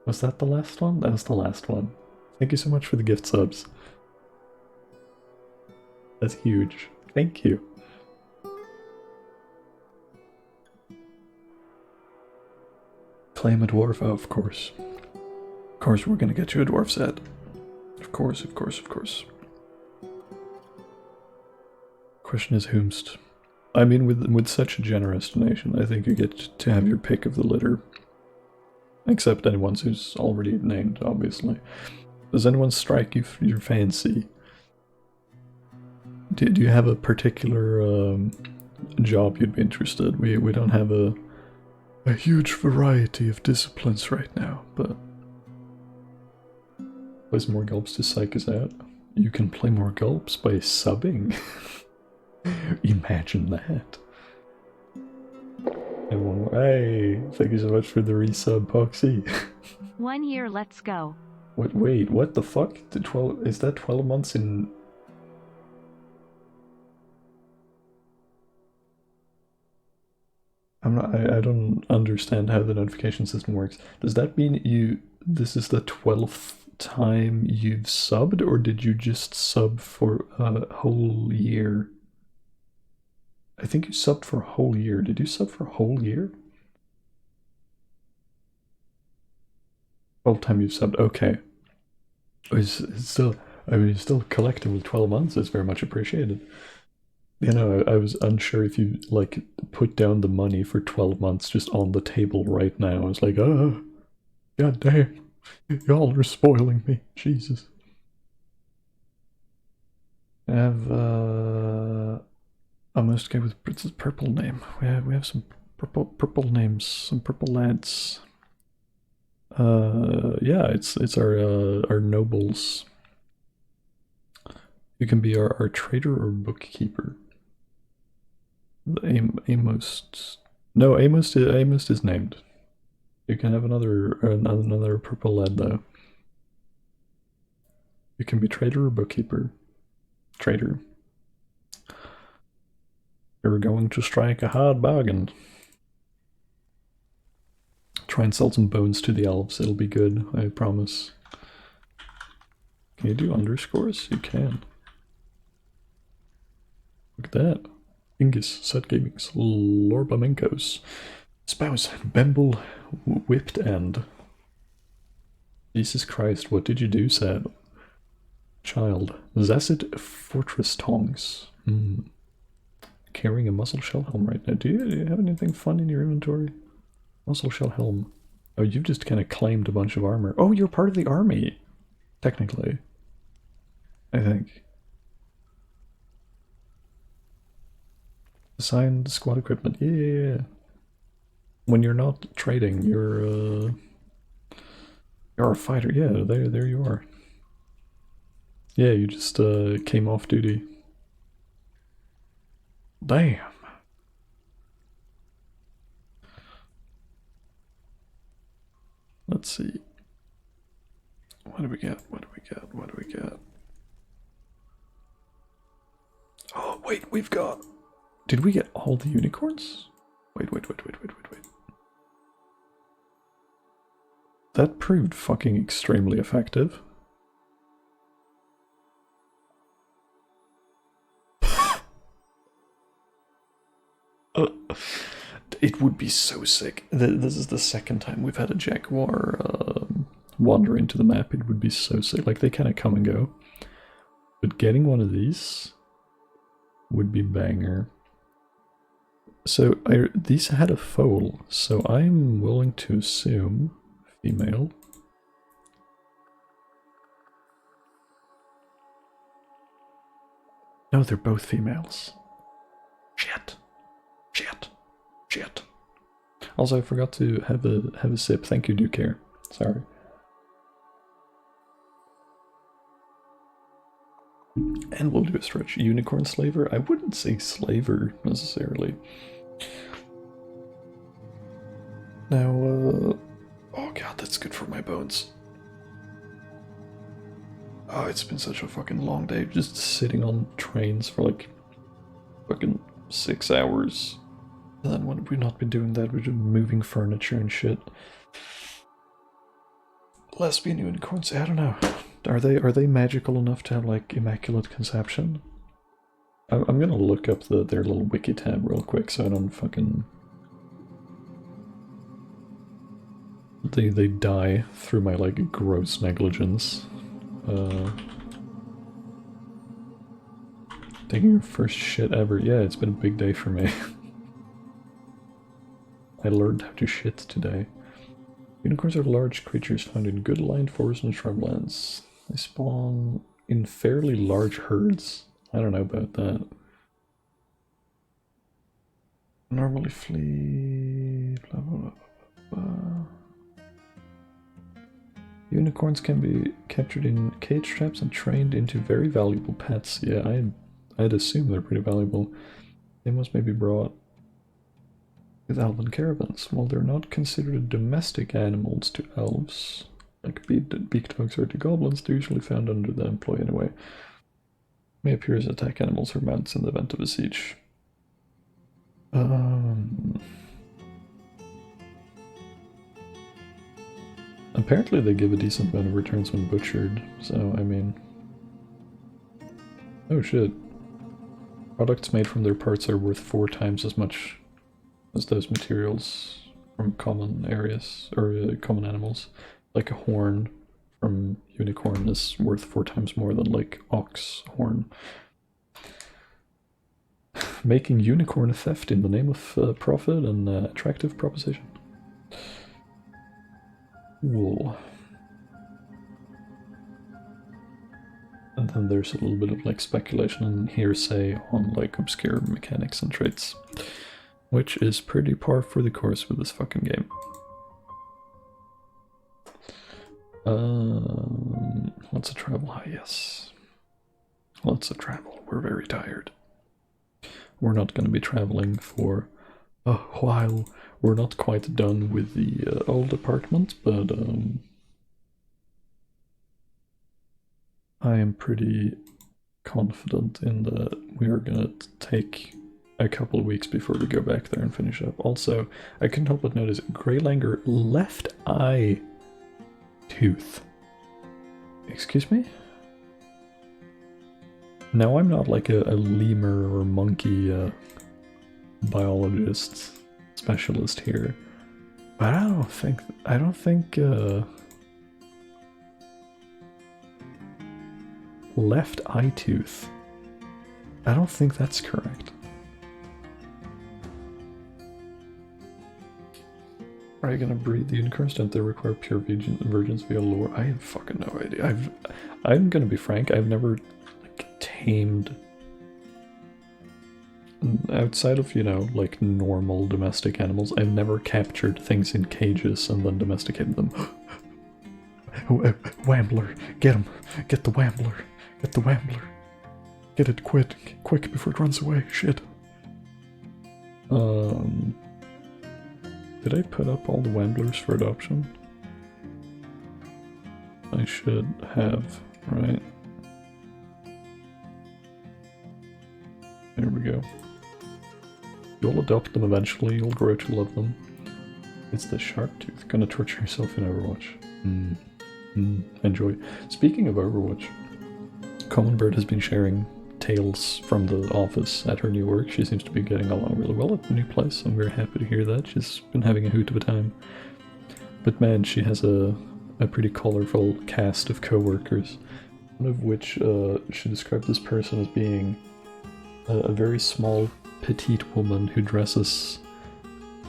Was that the last one? That was the last one. Thank you so much for the gift subs. That's huge. Thank you. Claim a dwarf? Oh, of course. Of course we're gonna get you a dwarf set. Of course, of course, of course. Question is whomst. I mean, with such a generous donation, I think you get to have your pick of the litter. Except anyone who's already named, obviously. Does anyone strike your fancy? Do you have a particular job you'd be interested? We don't have a huge variety of disciplines right now, but plays more gulps to psych us out. You can play more gulps by subbing. Imagine that. And one more. Hey, thank you so much for the resub, Poxy. 1 year, let's go. Wait, what the fuck? Is that 12 months in? I don't understand how the notification system works. Does that mean this is the 12th time you've subbed, or did you just sub for a whole year? I think you subbed for a whole year. Did you sub for a whole year? 12th time you've subbed. Okay. It's still, I mean, it's still collectively 12 months. It's very much appreciated. You know, I was unsure if you, like, put down the money for 12 months just on the table right now. I was like, oh, god damn. Y'all are spoiling me. Jesus. I have, I must go with Pritz's purple name. We have some purple names, some purple lads. Yeah, it's our nobles. You can be our trader or bookkeeper. Amos. No, Amos is named. You can have another purple lad though. You can be trader or bookkeeper. Trader. You're going to strike a hard bargain. Try and sell some bones to the elves. It'll be good, I promise. Can you do underscores? You can. Look at that. Ingus, Set Gamings, Lorbamenkos, Spouse, Bemble, Whipped End. Jesus Christ, what did you do, Sad? Child. Zacid Fortress Tongs. Carrying a muscle shell helm right now. Do you have anything fun in your inventory? Muscle shell helm. Oh, you've just kind of claimed a bunch of armor. Oh, you're part of the army. Technically. I think. Assigned squad equipment. Yeah. When you're not trading, you're a fighter. Yeah, there you are. Yeah, you just came off duty. Damn. Let's see. What do we get? What do we get? What do we get? Oh, wait, we've got... Did we get all the unicorns? Wait. That proved fucking extremely effective. It would be so sick. This is the second time we've had a jaguar wander into the map. It would be so sick. Like, they kind of come and go. But getting one of these would be banger. So, these had a foal, so I'm willing to assume female. No, they're both females. Shit. Also, I forgot to have a sip. Thank you, do care. Sorry. And we'll do a stretch. Unicorn slaver? I wouldn't say slaver necessarily. Now, oh god, that's good for my bones. Oh, it's been such a fucking long day just sitting on trains for like fucking 6 hours. And then when we've not been doing that, we've been moving furniture and shit. Lesbian unicorns, I don't know. Are they magical enough to have like immaculate conception? I'm gonna look up their little wiki tab real quick so I don't fucking... They die through my like gross negligence. Taking your first shit ever. Yeah, it's been a big day for me. I learned how to shit today. Unicorns are large creatures found in good lined forests and shrublands. They spawn in fairly large herds. I don't know about that. Normally flee... blah blah blah blah blah. Unicorns can be captured in cage traps and trained into very valuable pets. Yeah, I'd assume they're pretty valuable. They must maybe brought with elven caravans. While they're not considered domestic animals to elves, like beak dogs or to goblins, they're usually found under the employ anyway. May appear as attack animals or mounts in the event of a siege. Apparently they give a decent amount of returns when butchered, so I mean... Oh shit. Products made from their parts are worth 4 times as much as those materials from common areas, or common animals. Like a horn from unicorn is worth 4 times more than like ox horn. Making unicorn theft in the name of profit and attractive proposition. Wool. And then there's a little bit of like speculation and hearsay on like obscure mechanics and traits, which is pretty par for the course with this fucking game. Lots of travel. Ah, yes. Lots of travel. We're very tired. We're not going to be traveling for a while. We're not quite done with the old apartment, but I am pretty confident in that we are gonna take a couple of weeks before we go back there and finish up. Also, I couldn't help but notice Greylanger left eye tooth. Excuse me? Now I'm not like a lemur or monkey biologist specialist here, but I don't think left eye tooth. I don't think that's correct. Are you gonna breed the unicorns? Don't they require pure virgins via lore? I have fucking no idea. I'm gonna be frank. I've never like tamed outside of, you know, like normal domestic animals. I've never captured things in cages and then domesticated them. Wambler, get him! Get the Wambler! Get the Wambler! Get it quick before it runs away. Shit. Did I put up all the Wamblers for adoption? I should have, right? There we go. You'll adopt them eventually, you'll grow to love them. It's the shark tooth. Gonna torture yourself in Overwatch. Enjoy. Speaking of Overwatch, Common Bird has been sharing tales from the office at her new work. She seems to be getting along really well at the new place. I'm very happy to hear that. She's been having a hoot of a time. But man, she has a pretty colorful cast of co-workers. One of which she described this person as being a very small, petite woman who dresses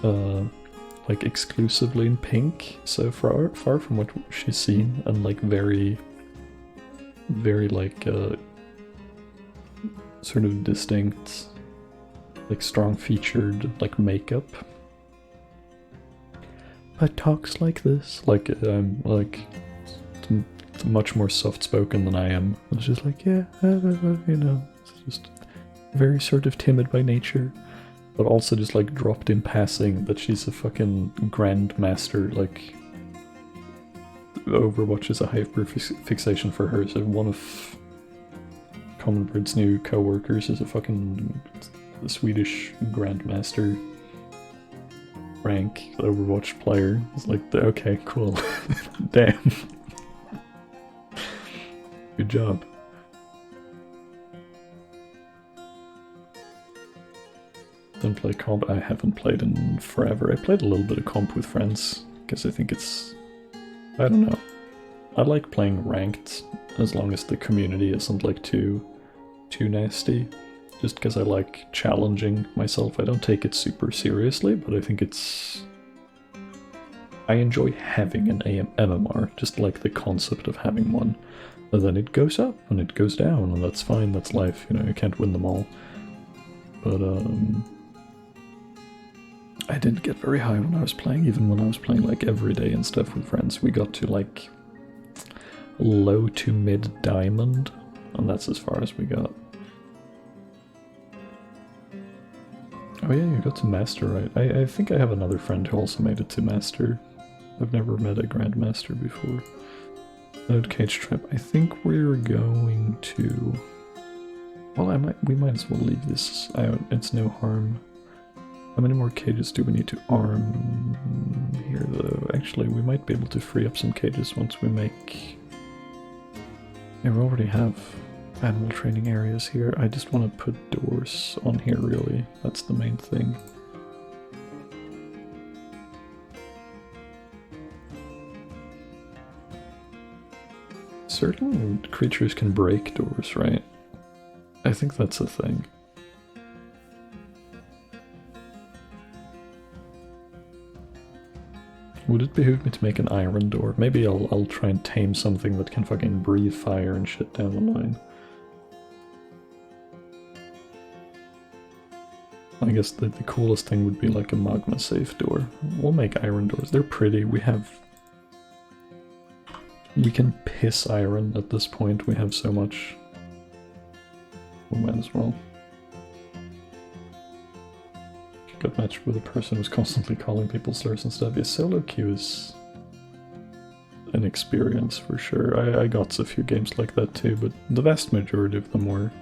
like exclusively in pink so far from what she's seen, and like very like sort of distinct, like strong featured like makeup, but talks like this, like I'm like much more soft spoken than I am. It's just like, yeah, you know, it's just very sort of timid by nature, but also just like dropped in passing that she's a fucking grandmaster. Like Overwatch is a hyper fixation for her. So one of Common Bird's new co-workers is a fucking Swedish grandmaster rank Overwatch player. It's like, okay, cool. Damn. Good job. Don't play comp. I haven't played in forever. I played a little bit of comp with friends because I think it's, I don't know. I like playing ranked as long as the community isn't like too nasty. Just because I like challenging myself. I don't take it super seriously, but I think it's, I enjoy having an MMR. Just like the concept of having one. And then it goes up and it goes down, and that's fine. That's life. You know, you can't win them all. But I didn't get very high when I was playing, even when I was playing like every day and stuff with friends. We got to like low to mid diamond, and that's as far as we got. Oh yeah, you got to master, right? I think I have another friend who also made it to master. I've never met a grandmaster before. Node cage trap. I think we're going to, well, we might as well leave this out. It's no harm. How many more cages do we need to arm here, though? Actually, we might be able to free up some cages once we make... Yeah, we already have animal training areas here. I just want to put doors on here, really. That's the main thing. Certain creatures can break doors, right? I think that's a thing. Would it behoove me to make an iron door? Maybe I'll try and tame something that can fucking breathe fire and shit down the line. I guess the coolest thing would be like a magma safe door. We'll make iron doors. They're pretty. We have We can piss iron at this point, we have so much. We might as well. Got matched with a person who's constantly calling people slurs and stuff. Yeah, solo queue is an experience for sure. I got a few games like that too, but the vast majority of them were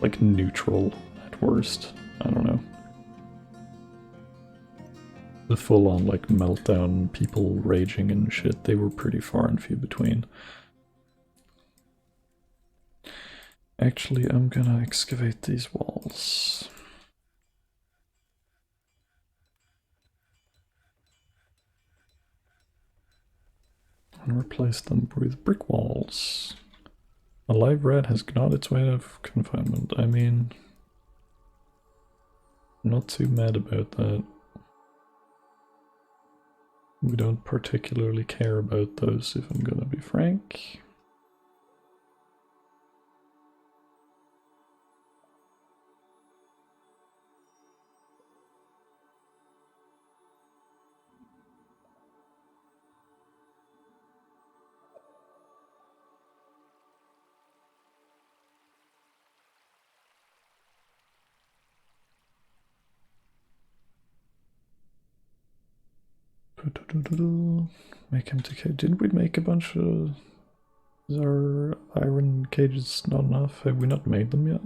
like neutral at worst. I don't know. The full-on like meltdown, people raging and shit, they were pretty far and few between. Actually, I'm gonna excavate these walls. And replace them with brick walls. A live rat has gnawed its way out of confinement. I mean, I'm not too mad about that. We don't particularly care about those, if I'm gonna be frank. Make him decay. Didn't we make a bunch of... Is our iron cages not enough? Have we not made them yet?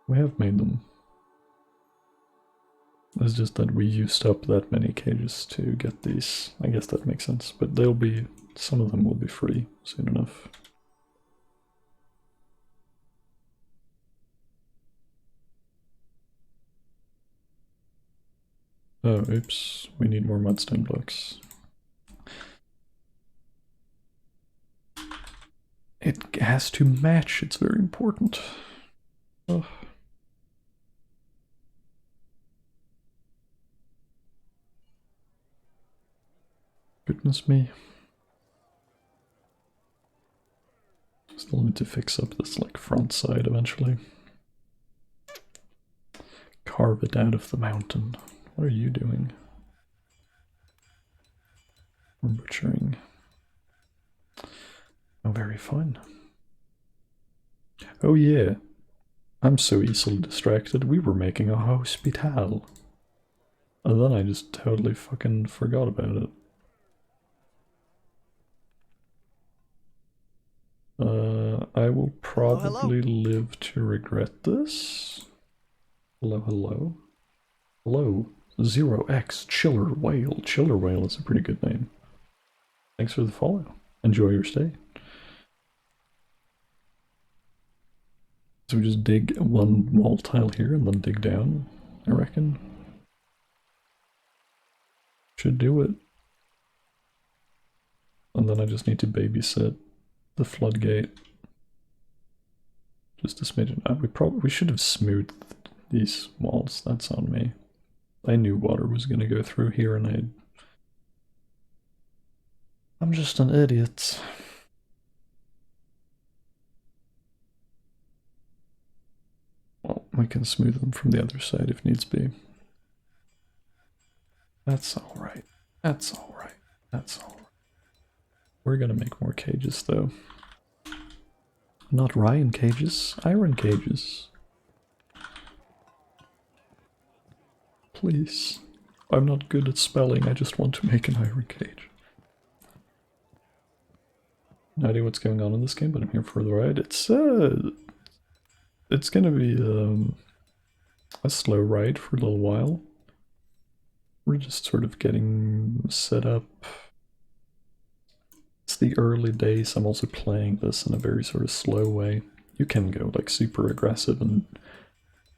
We have made them. It's just that we used up that many cages to get these. I guess that makes sense. But they'll be... Some of them will be free soon enough. Oh, oops. We need more mudstone blocks. It has to match. It's very important. Oh. Goodness me. Still need to fix up this like front side eventually. Carve it out of the mountain. What are you doing? We're butchering. Oh, very fun. Oh yeah. I'm so easily distracted. We were making a hospital. And then I just totally fucking forgot about it. I will probably live to regret this. Hello, hello. Hello, 0x Chiller Whale. Chiller Whale is a pretty good name. Thanks for the follow. Enjoy your stay. So we just dig one wall tile here and then dig down, I reckon. Should do it. And then I just need to babysit the floodgate. Just a smidgen. We should have smoothed these walls. That's on me. I knew water was gonna go through here and I'm just an idiot. Well, we can smooth them from the other side if needs be. That's alright. That's alright. That's alright. We're gonna make more cages though. Not Ryan cages, iron cages. Please. I'm not good at spelling, I just want to make an iron cage. No idea what's going on in this game, but I'm here for the ride. It's gonna be a slow ride for a little while. We're just sort of getting set up. It's the early days. I'm also playing this in a very sort of slow way. You can go like super aggressive and,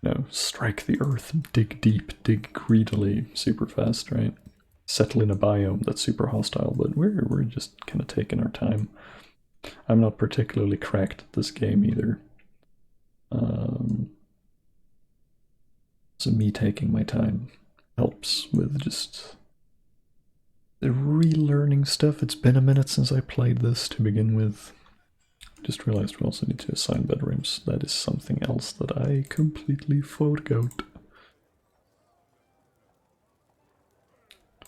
you know, strike the earth, dig deep, dig greedily, super fast, right? Settle in a biome that's super hostile, but we're just kind of taking our time. I'm not particularly cracked at this game either. So me taking my time helps with just the relearning stuff. It's been a minute since I played this to begin with. Just realized we also need to assign bedrooms. That is something else that I completely forgot.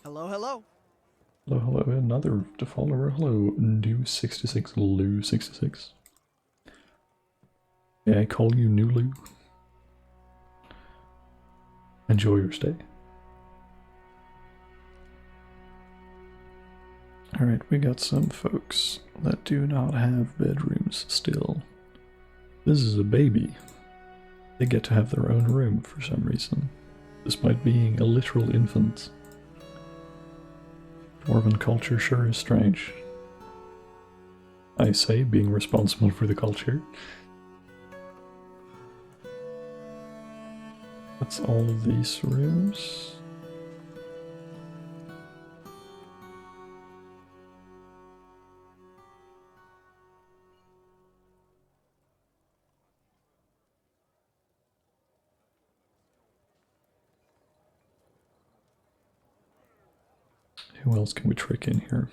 Hello, hello. Hello, hello, another follower. Hello, New66, Lou66. Yeah, I call you New Lou. Enjoy your stay. Alright, we got some folks that do not have bedrooms still. This is a baby. They get to have their own room for some reason, despite being a literal infant. Dwarven culture sure is strange. I say being responsible for the culture. That's all of these rooms. Who else can we trick in here?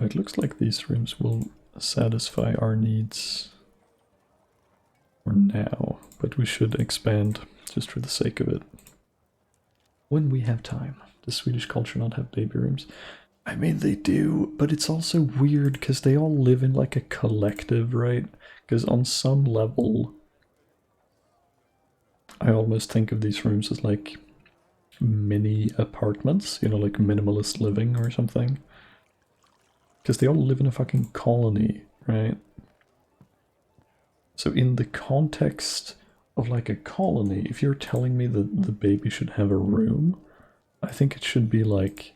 It looks like these rooms will satisfy our needs for now, but we should expand just for the sake of it. When we have time. Does Swedish culture not have baby rooms? I mean, they do, but it's also weird because they all live in like a collective, right? Because on some level, I almost think of these rooms as like mini apartments, you know, like minimalist living or something. Because they all live in a fucking colony, right? So in the context of like a colony, if you're telling me that the baby should have a room, I think it should be like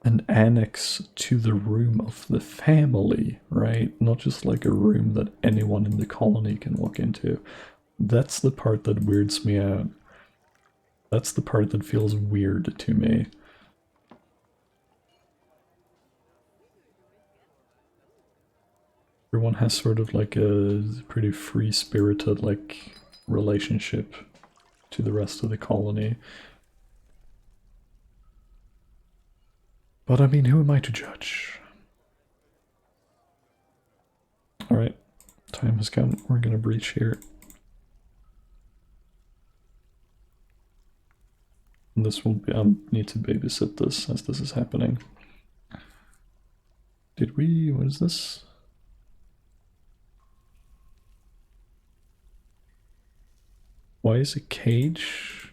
an annex to the room of the family, right? Not just like a room that anyone in the colony can walk into. That's the part that weirds me out. That's the part that feels weird to me. Everyone has sort of like a pretty free-spirited like relationship to the rest of the colony. But I mean, who am I to judge? Alright, time has come. We're gonna breach here. And this will be, I need to babysit this as this is happening. Did we, what is this? Why is a cage?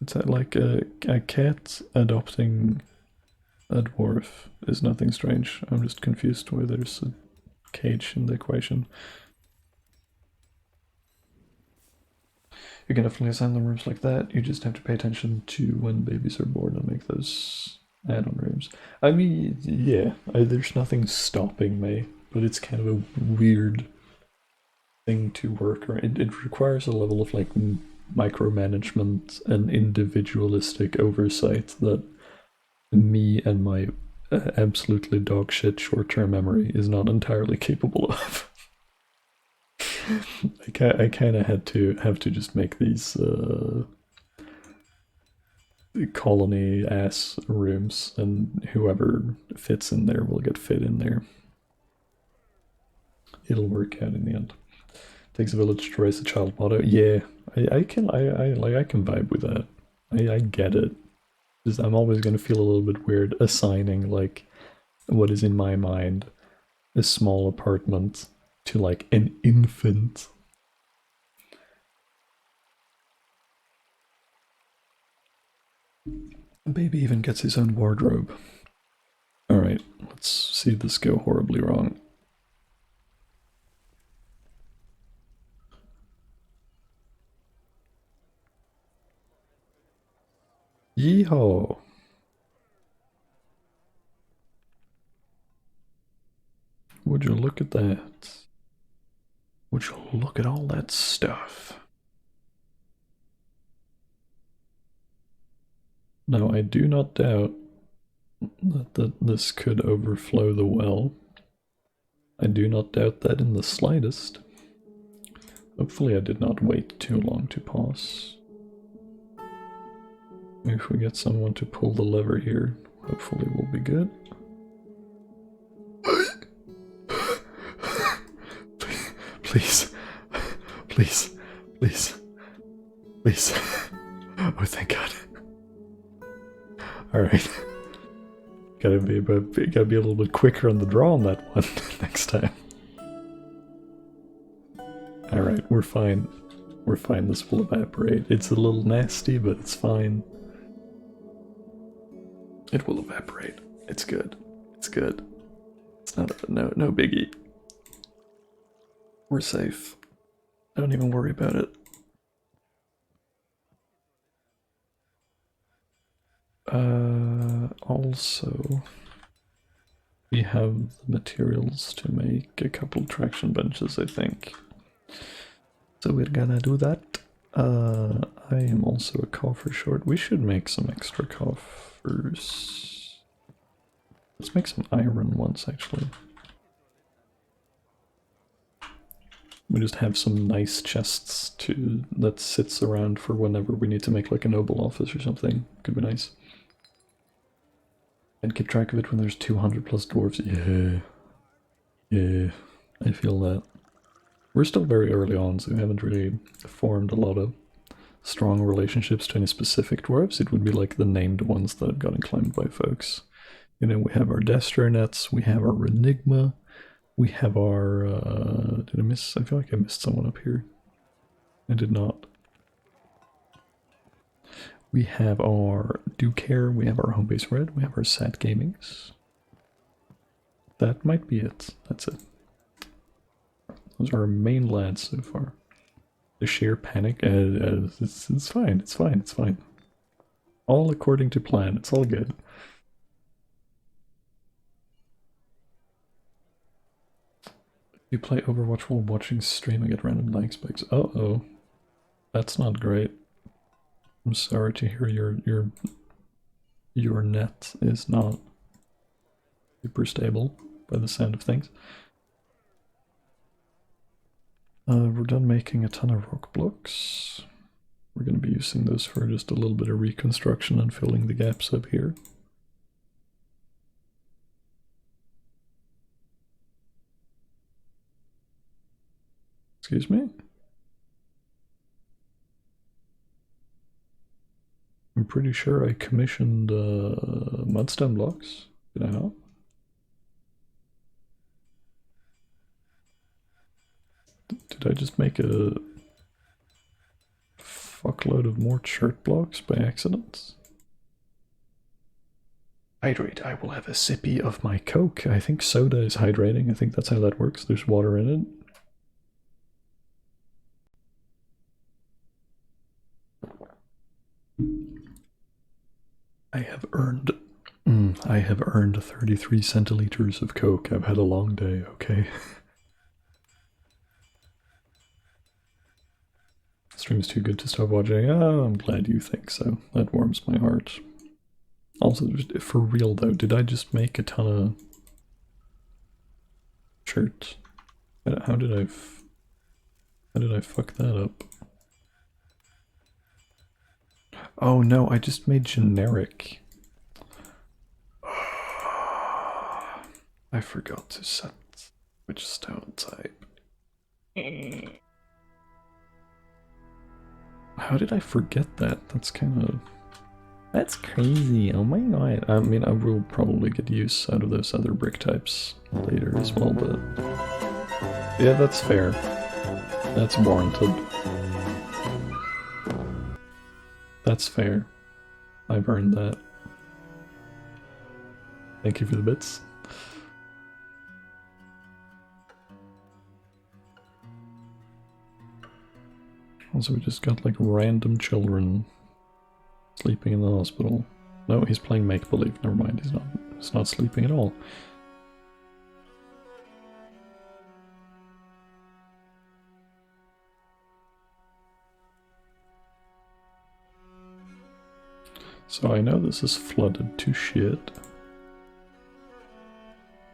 Is that like a cat adopting a dwarf is nothing strange. I'm just confused why there's a cage in the equation. You can definitely assign them rooms like that. You just have to pay attention to when babies are born and make those add-on rooms. I mean, yeah, there's nothing stopping me, but it's kind of a weird thing to work around. It requires a level of like micromanagement and individualistic oversight that me and my absolutely dogshit short-term memory is not entirely capable of. I kind of have to just make these colony ass rooms, and whoever fits in there will get fit in there. It'll work out in the end. Takes a village to raise a child motto. Yeah, I can vibe with that. I get it. Just, I'm always gonna feel a little bit weird assigning like what is in my mind a small apartment to like an infant. The baby even gets his own wardrobe. Alright, let's see this go horribly wrong. Yeehaw! Would you look at that? Would you look at all that stuff? Now, I do not doubt that this could overflow the well. I do not doubt that in the slightest. Hopefully I did not wait too long to pause. If we get someone to pull the lever here, hopefully we'll be good. Please, please, please, please. Oh, thank God. Alright. Gotta be a little bit quicker on the draw on that one next time. Alright, we're fine. We're fine, this will evaporate. It's a little nasty, but it's fine. It will evaporate. It's good. It's good. It's not no biggie. We're safe. Don't even worry about it. Also, we have the materials to make a couple traction benches, I think. So we're gonna do that. I am also a coffer short. We should make some extra coffers. Let's make some iron ones, actually. We just have some nice chests that sits around for whenever we need to make like a noble office or something. Could be nice. And keep track of it when there's 200 plus dwarves. Yeah. Yeah. I feel that. We're still very early on, so we haven't really formed a lot of strong relationships to any specific dwarves. It would be like the named ones that have gotten claimed by folks. You know, we have our Destronets, we have our Enigma, we have our... did I miss? I feel like I missed someone up here. I did not. We have our Ducare, we have our Home Base Red, we have our Sat Gamings. That might be it. That's it. Those are our main lads so far. The sheer panic, it's fine, it's fine, it's fine. All according to plan, it's all good. You play Overwatch while watching streaming at random lag spikes. Uh-oh. That's not great. I'm sorry to hear your net is not super stable by the sound of things. We're done making a ton of rock blocks. We're going to be using those for just a little bit of reconstruction and filling the gaps up here. Excuse me? I'm pretty sure I commissioned mudstone blocks. Did I not? Did I just make a fuckload of more chert blocks by accident? Hydrate. I will have a sippy of my Coke. I think soda is hydrating. I think that's how that works. There's water in it. I have earned 33 centiliters of Coke. I've had a long day, okay? Stream's too good to stop watching. Oh, I'm glad you think so. That warms my heart. Also, for real though, did I just make a ton of shirts? How did I fuck that up? Oh no, I just made generic. I forgot to set which stone type. How did I forget that? That's crazy. Oh my god. I mean, I will probably get use out of those other brick types later as well, but yeah, that's fair. That's warranted. That's fair. I've earned that. Thank you for the bits. Also, we just got like random children sleeping in the hospital. No, he's playing make-believe. Never mind, he's not sleeping at all. So I know this is flooded to shit,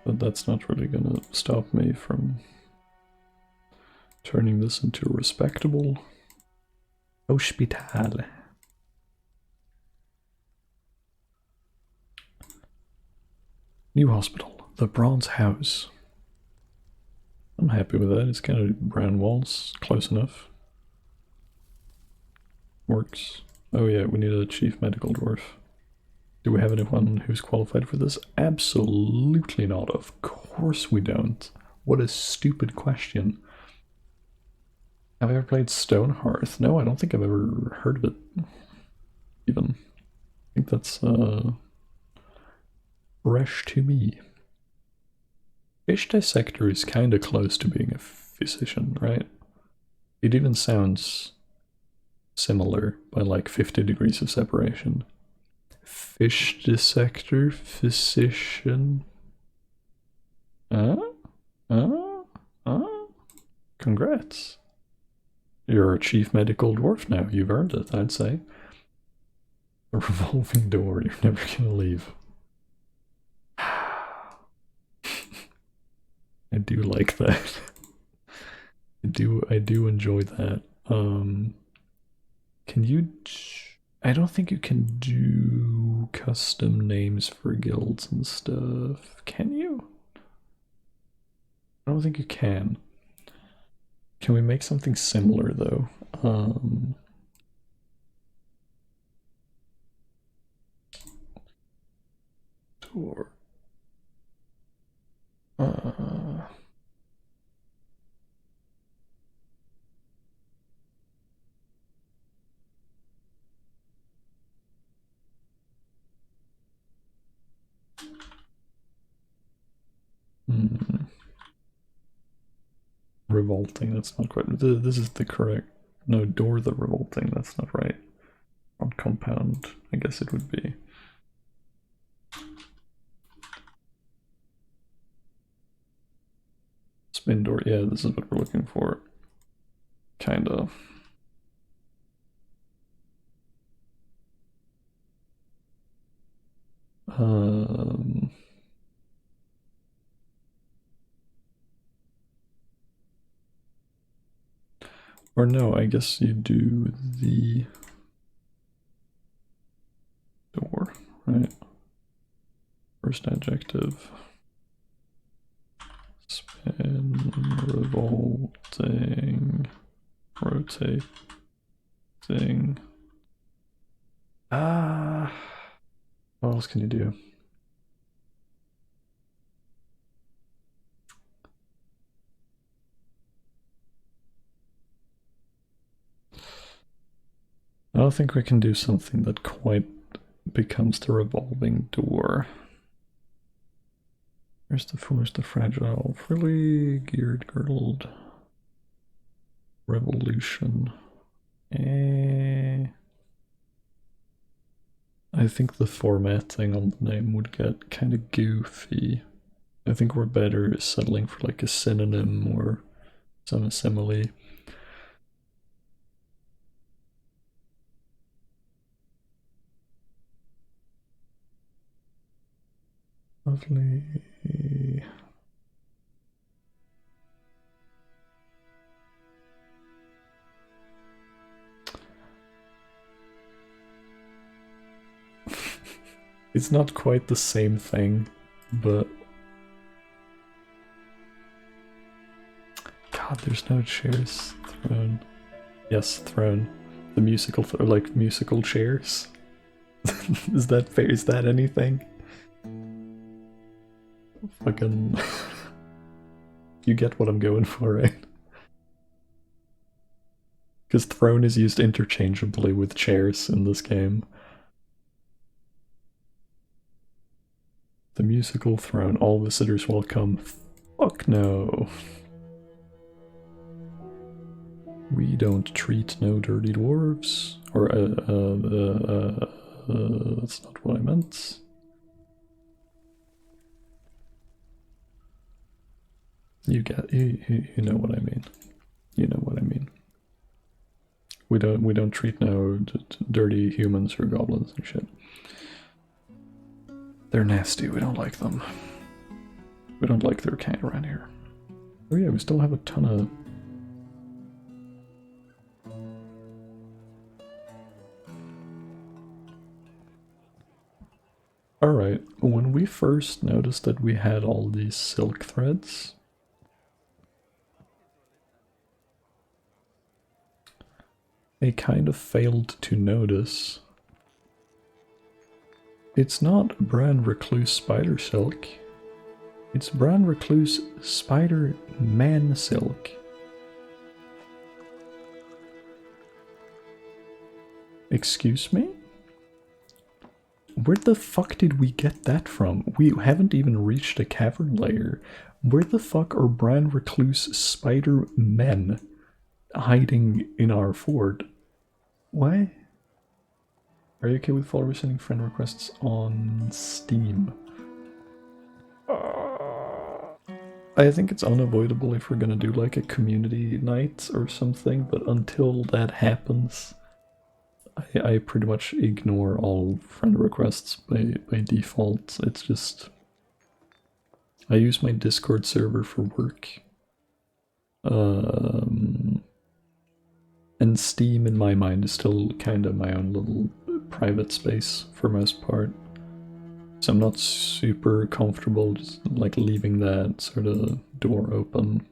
but that's not really gonna stop me from turning this into a respectable hospital. New hospital, the Bronze House. I'm happy with that. It's kind of brown walls, close enough. Works. Oh yeah, we need a chief medical dwarf. Do we have anyone who's qualified for this? Absolutely not. Of course we don't. What a stupid question. Have I ever played Stonehearth? No, I don't think I've ever heard of it. Even. I think that's fresh to me. Fish dissector is kind of close to being a physician, right? It even sounds similar by like 50 degrees of separation. Fish dissector, physician. Uh? Uh? Congrats. You're a chief medical dwarf now. You've earned it, I'd say. A revolving door. You're never gonna leave. I do like that. I do enjoy that. Can you... I don't think you can do custom names for guilds and stuff. Can you? I don't think you can. Can we make something similar though? Door. Revolting, that's not quite. This is the correct. No, door the revolting, that's not right. On compound, I guess it would be. Spin door, yeah, this is what we're looking for. Kind of. Or no, I guess you do the door, right? First adjective. Spin, revolting, rotating. Ah, what else can you do? I don't think we can do something that quite becomes the revolving door. Where's the fragile, frilly, geared, girdled, revolution. I think the formatting on the name would get kind of goofy. I think we're better settling for like a synonym or some simile. Lovely. It's not quite the same thing, but God, there's no chairs. Throne. Yes, throne. The musical, like musical chairs. Is that fair? Is that anything? Fucking. You get what I'm going for, right? Because throne is used interchangeably with chairs in this game. The musical throne. All visitors welcome. Fuck no. We don't treat no dirty dwarves. Or, that's not what I meant. You know what I mean. You know what I mean. We don't treat no dirty humans or goblins and shit. They're nasty. We don't like them. We don't like their kind around here. Oh yeah, we still have a ton of. Alright, when we first noticed that we had all these silk threads, I kind of failed to notice It's not Brown Recluse Spider Silk. It's Brown Recluse Spider Man Silk. Excuse me? Where the fuck did we get that from? We haven't even reached a cavern layer. Where the fuck are Brown Recluse Spider Men hiding in our fort? Why? Are you okay with followers sending friend requests on Steam? I think it's unavoidable if we're gonna do like a community night or something, but until that happens, I pretty much ignore all friend requests by default. It's just... I use my Discord server for work. And Steam in my mind is still kind of my own little private space for most part. So I'm not super comfortable just like leaving that sort of door open.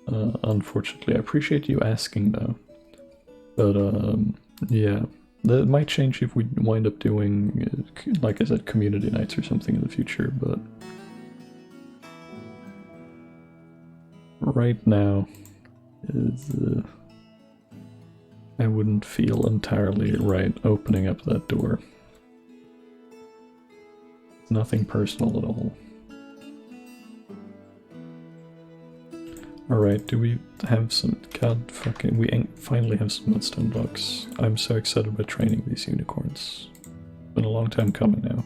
Unfortunately, I appreciate you asking though. But yeah, that might change if we wind up doing, like I said, community nights or something in the future, but right now is I wouldn't feel entirely right opening up that door. Nothing personal at all. Alright, do we have some... God fucking... We finally have some mudstone blocks. I'm so excited about training these unicorns. It's been a long time coming now.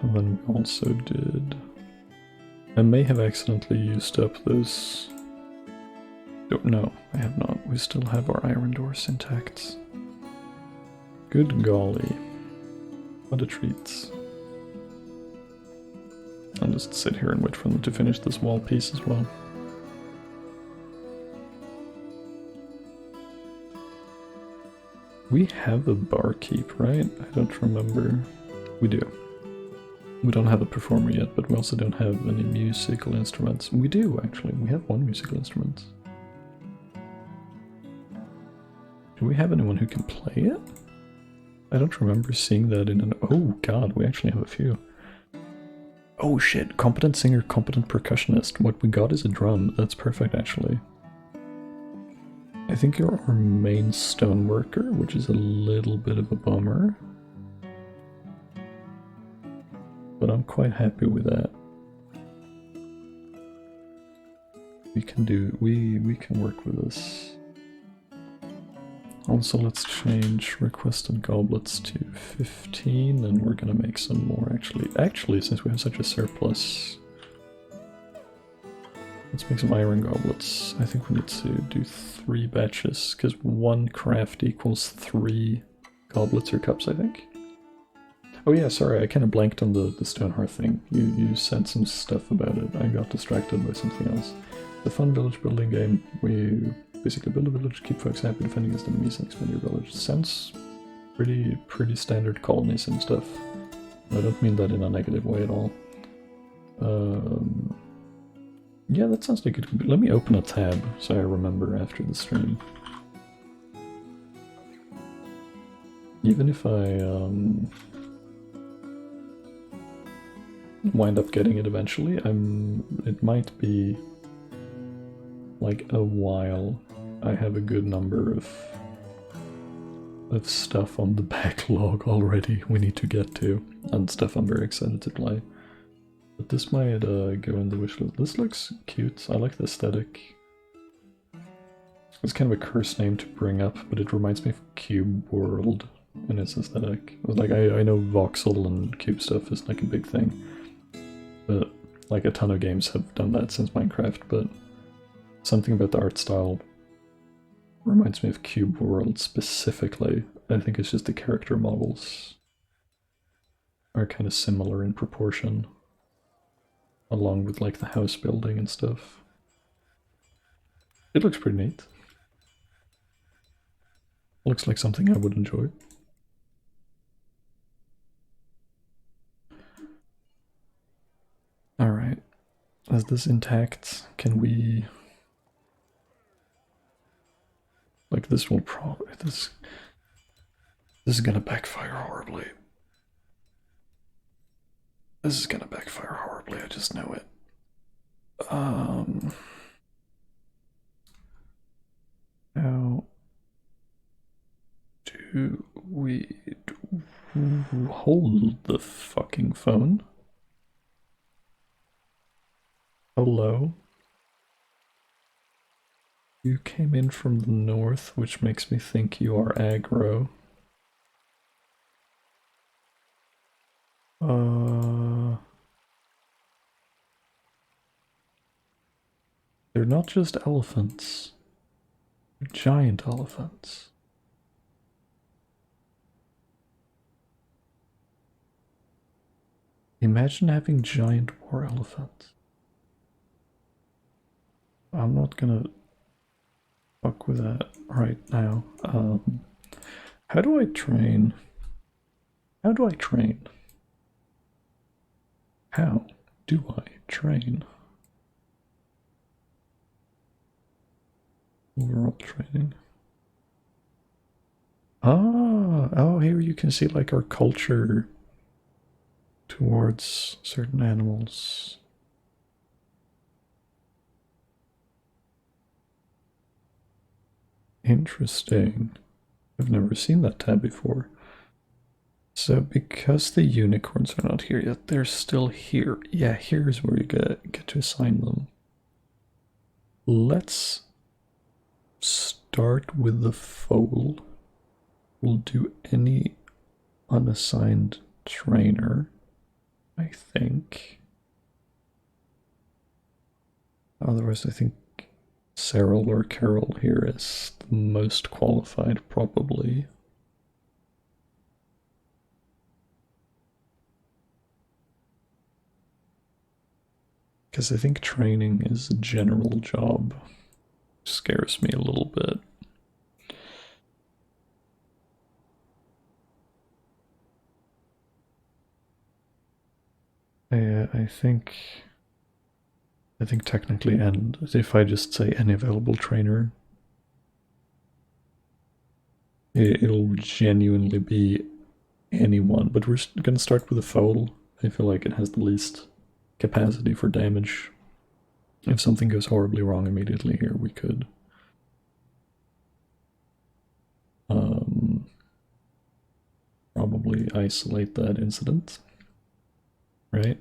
And then we also did... I may have accidentally used up those... No, I have not. We still have our iron doors intact. Good golly. What a treat. I'll just sit here and wait for them to finish this wall piece as well. We have a barkeep, right? I don't remember. We do. We don't have a performer yet, but we also don't have any musical instruments. We do, actually. We have one musical instrument. Do we have anyone who can play it? I don't remember seeing that in an... Oh god, we actually have a few. Oh shit, competent singer, competent percussionist. What we got is a drum. That's perfect, actually. I think you're our main stoneworker, which is a little bit of a bummer. But I'm quite happy with that. We can work with this. Also, let's change requested goblets to 15, and we're gonna make some more actually. Actually, since we have such a surplus, let's make some iron goblets. I think we need to do 3 batches, because 1 craft equals 3 goblets or cups, I think. Oh yeah, sorry, I kind of blanked on the stone hearth thing. You said some stuff about it. I got distracted by something else. The fun village building game, we basically build a village, keep folks happy, defending against enemies, and expand your village. Sounds pretty standard colonies and stuff. I don't mean that in a negative way at all. Yeah, that sounds like it could be. Let me open a tab so I remember after the stream. Even if I wind up getting it eventually, it might be like a while. I have a good number of stuff on the backlog already we need to get to, and stuff I'm very excited to play. But this might go in the wishlist. This looks cute. I like the aesthetic. It's kind of a cursed name to bring up, but it reminds me of Cube World in its aesthetic. Like I know voxel and cube stuff is like a big thing, but like a ton of games have done that since Minecraft, but something about the art style reminds me of Cube World specifically. I think it's just the character models are kind of similar in proportion, along with like the house building and stuff. It looks pretty neat. Looks like something I would enjoy. Is this intact? Can we... Like, this will probably... This is gonna backfire horribly. This is gonna backfire horribly, I just know it. How do we hold the fucking phone? Hello? You came in from the north, which makes me think you are aggro. They're not just elephants. They're giant elephants. Imagine having giant war elephants. I'm not gonna fuck with that right now. How do I train? How do I train? How do I train? Overall training. Oh, here you can see like our culture towards certain animals. Interesting. I've never seen that tab before. So because the unicorns are not here yet, they're still here. Yeah, here's where you get to assign them. Let's start with the foal. We'll do any unassigned trainer, I think. Otherwise, I think Cyril or Carol here is the most qualified, probably. Because I think training is a general job. Scares me a little bit. I think technically, and if I just say any available trainer, it'll genuinely be anyone. But we're gonna start with a foal. I feel like it has the least capacity for damage. If something goes horribly wrong immediately here, we could probably isolate that incident, right?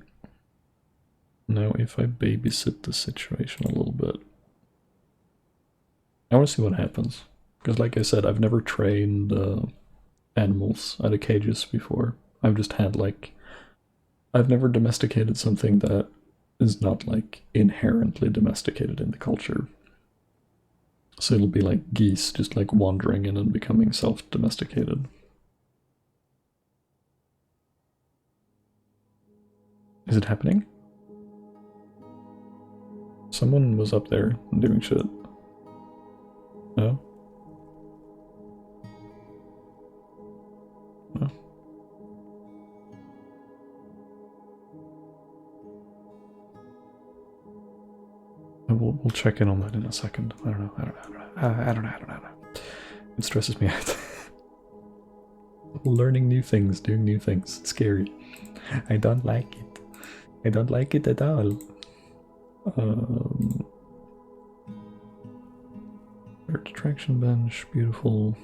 Now if I babysit the situation a little bit, I want to see what happens. Because like I said, I've never trained animals out of cages before. I've just had like... I've never domesticated something that is not like inherently domesticated in the culture. So it'll be like geese just like wandering in and becoming self-domesticated. Is it happening? Someone was up there doing shit. No? No. We'll check in on that in a second. I don't know. It stresses me out. Learning new things, doing new things. It's scary. I don't like it. I don't like it at all. Traction bench, beautiful.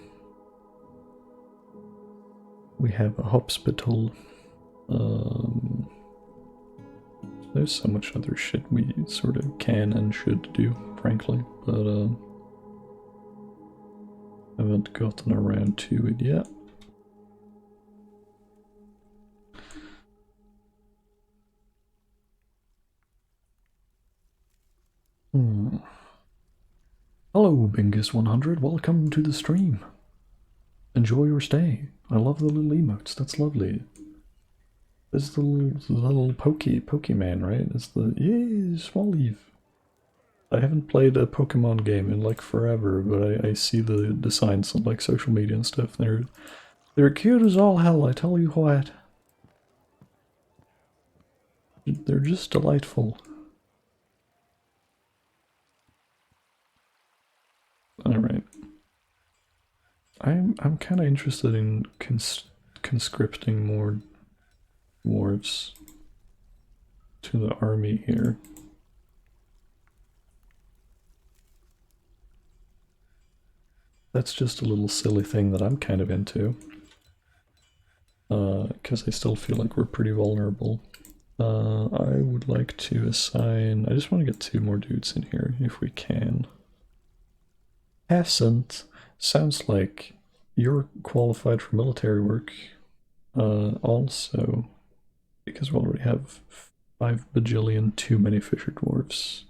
We have a hospital. There's so much other shit we sort of can and should do, frankly, but haven't gotten around to it yet. Hello, Bingus100. Welcome to the stream. Enjoy your stay. I love the little emotes. That's lovely. This is the little Pokemon, right? It's the... Yay, Small Leaf. I haven't played a Pokemon game in like forever, but I see the designs on like social media and stuff. They're cute as all hell, I tell you what. They're just delightful. Alright. I'm kind of interested in conscripting more dwarves to the army here. That's just a little silly thing that I'm kind of into. Because I still feel like we're pretty vulnerable. I would like to assign... I just want to get 2 more dudes in here, if we can. Hasn't. Sounds like you're qualified for military work. Also, because we already have 5 bajillion too many fisher dwarfs,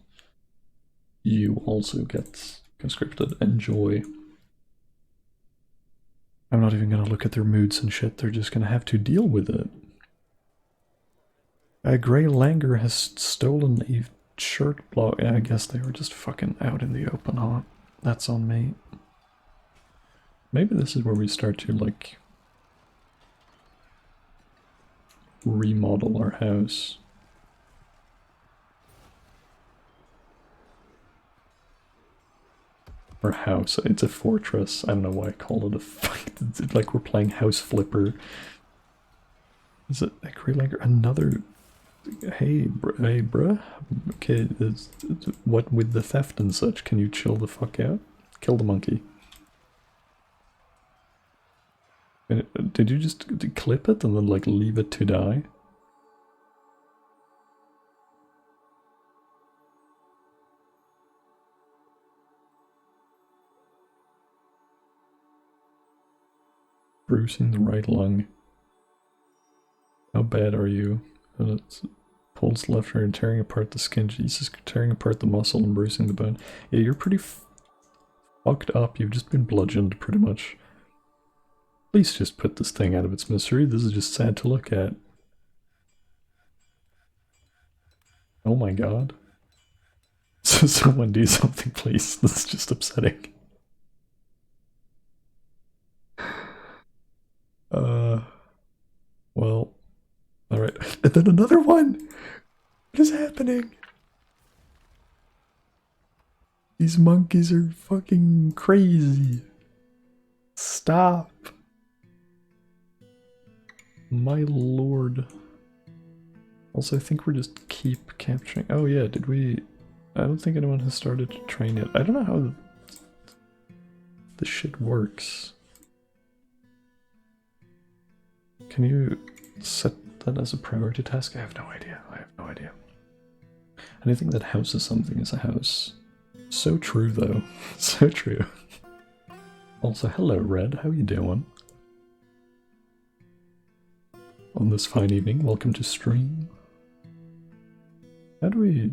you also get conscripted. Enjoy. I'm not even gonna look at their moods and shit, they're just gonna have to deal with it. Grey Langer has stolen a shirt block. Yeah, I guess they were just fucking out in the open, huh? That's on me. Maybe this is where we start to, like, remodel our house. Or house. It's a fortress. I don't know why I call it a fuck. Like we're playing House Flipper. Is it a Grey Langer? Another... Hey, bruh. Okay, what with the theft and such? Can you chill the fuck out? Kill the monkey. Did you just clip it and then like leave it to die? Bruising the right lung. How bad are you? It pulls left ear and tearing apart the skin. Jesus, tearing apart the muscle and bruising the bone. Yeah, you're pretty fucked up. You've just been bludgeoned, pretty much. Please just put this thing out of its misery. This is just sad to look at. Oh my god. So someone do something, please. This is just upsetting. Well, alright. And then another one! What is happening? These monkeys are fucking crazy. Stop. My lord. Also, I think we're just keep capturing... Oh yeah, did we... I don't think anyone has started to train yet. I don't know how this shit works. Can you set that as a priority task? I have no idea. I have no idea. Anything that houses something is a house. So true, though. So true. Also, hello, Red. How you doing? On this fine evening, welcome to stream. How do we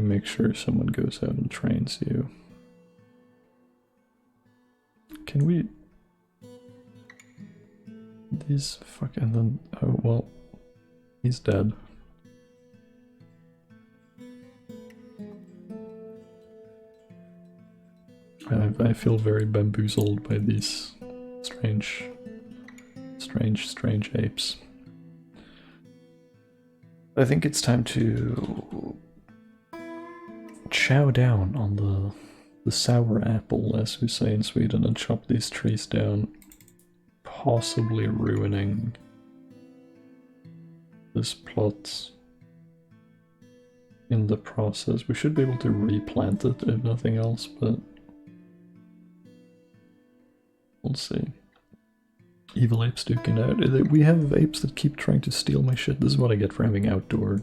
make sure someone goes out and trains you? Can we... These fuck... And then... Oh, well... He's dead. I feel very bamboozled by these strange apes. I think it's time to chow down on the sour apple, as we say in Sweden, and chop these trees down, possibly ruining this plot in the process. We should be able to replant it, if nothing else, but we'll see. Evil apes duking out. We have apes that keep trying to steal my shit. This is what I get for having outdoor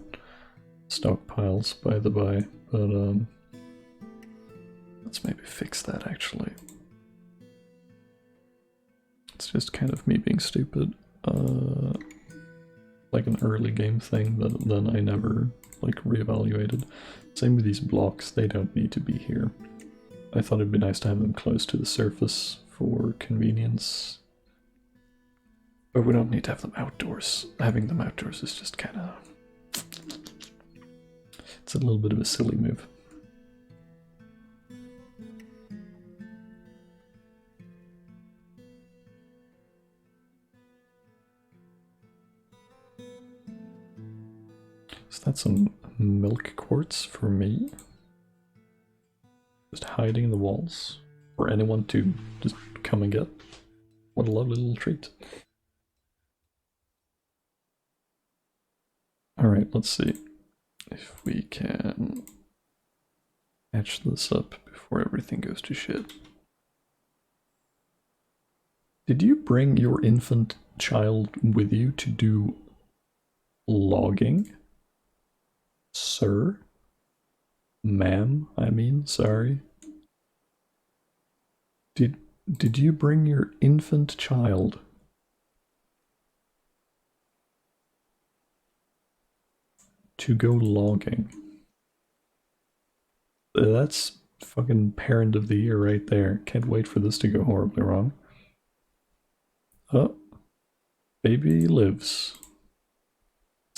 stockpiles, by the by. But, let's maybe fix that, actually. It's just kind of me being stupid. Like an early game thing that then I never, like, reevaluated. Same with these blocks. They don't need to be here. I thought it'd be nice to have them close to the surface for convenience. But we don't need to have them outdoors. Having them outdoors is just kind of... It's a little bit of a silly move. So that's some milk quarts for me. Just hiding in the walls for anyone to just come and get. What a lovely little treat. Alright, let's see if we can patch this up before everything goes to shit. Did you bring your infant child with you to do logging? Sir? Ma'am, I mean, sorry. Did you bring your infant child to go logging? That's fucking parent of the year right there. Can't wait for this to go horribly wrong. Oh, baby lives.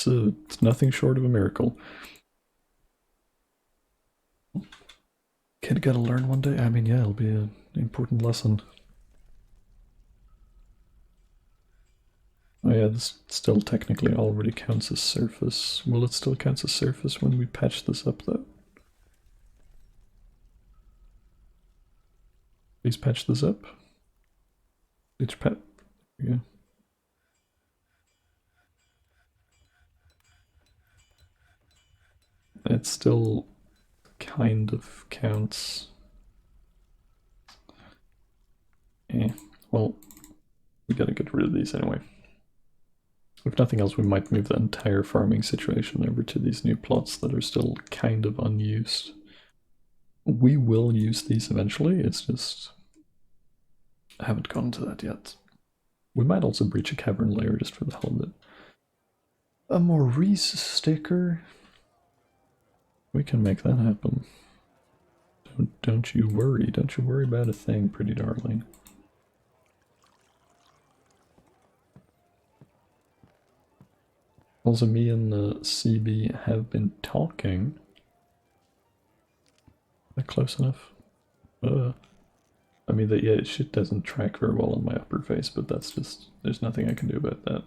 It's nothing short of a miracle. Kid gotta learn one day. I mean, yeah, it'll be an important lesson. Oh yeah, this still technically already counts as surface. Will it still count as surface when we patch this up though? Please patch this up. Each pat. Yeah. It still kind of counts. Eh, well, we gotta get rid of these anyway. If nothing else, we might move the entire farming situation over to these new plots that are still kind of unused. We will use these eventually, it's just I haven't gotten to that yet. We might also breach a cavern layer just for the hell of it. A Maurice sticker? We can make that happen. Don't you worry about a thing, pretty darling. Also, me and CB have been talking. Is that close enough? I mean, yeah, shit doesn't track very well on my upper face, but that's just, there's nothing I can do about that.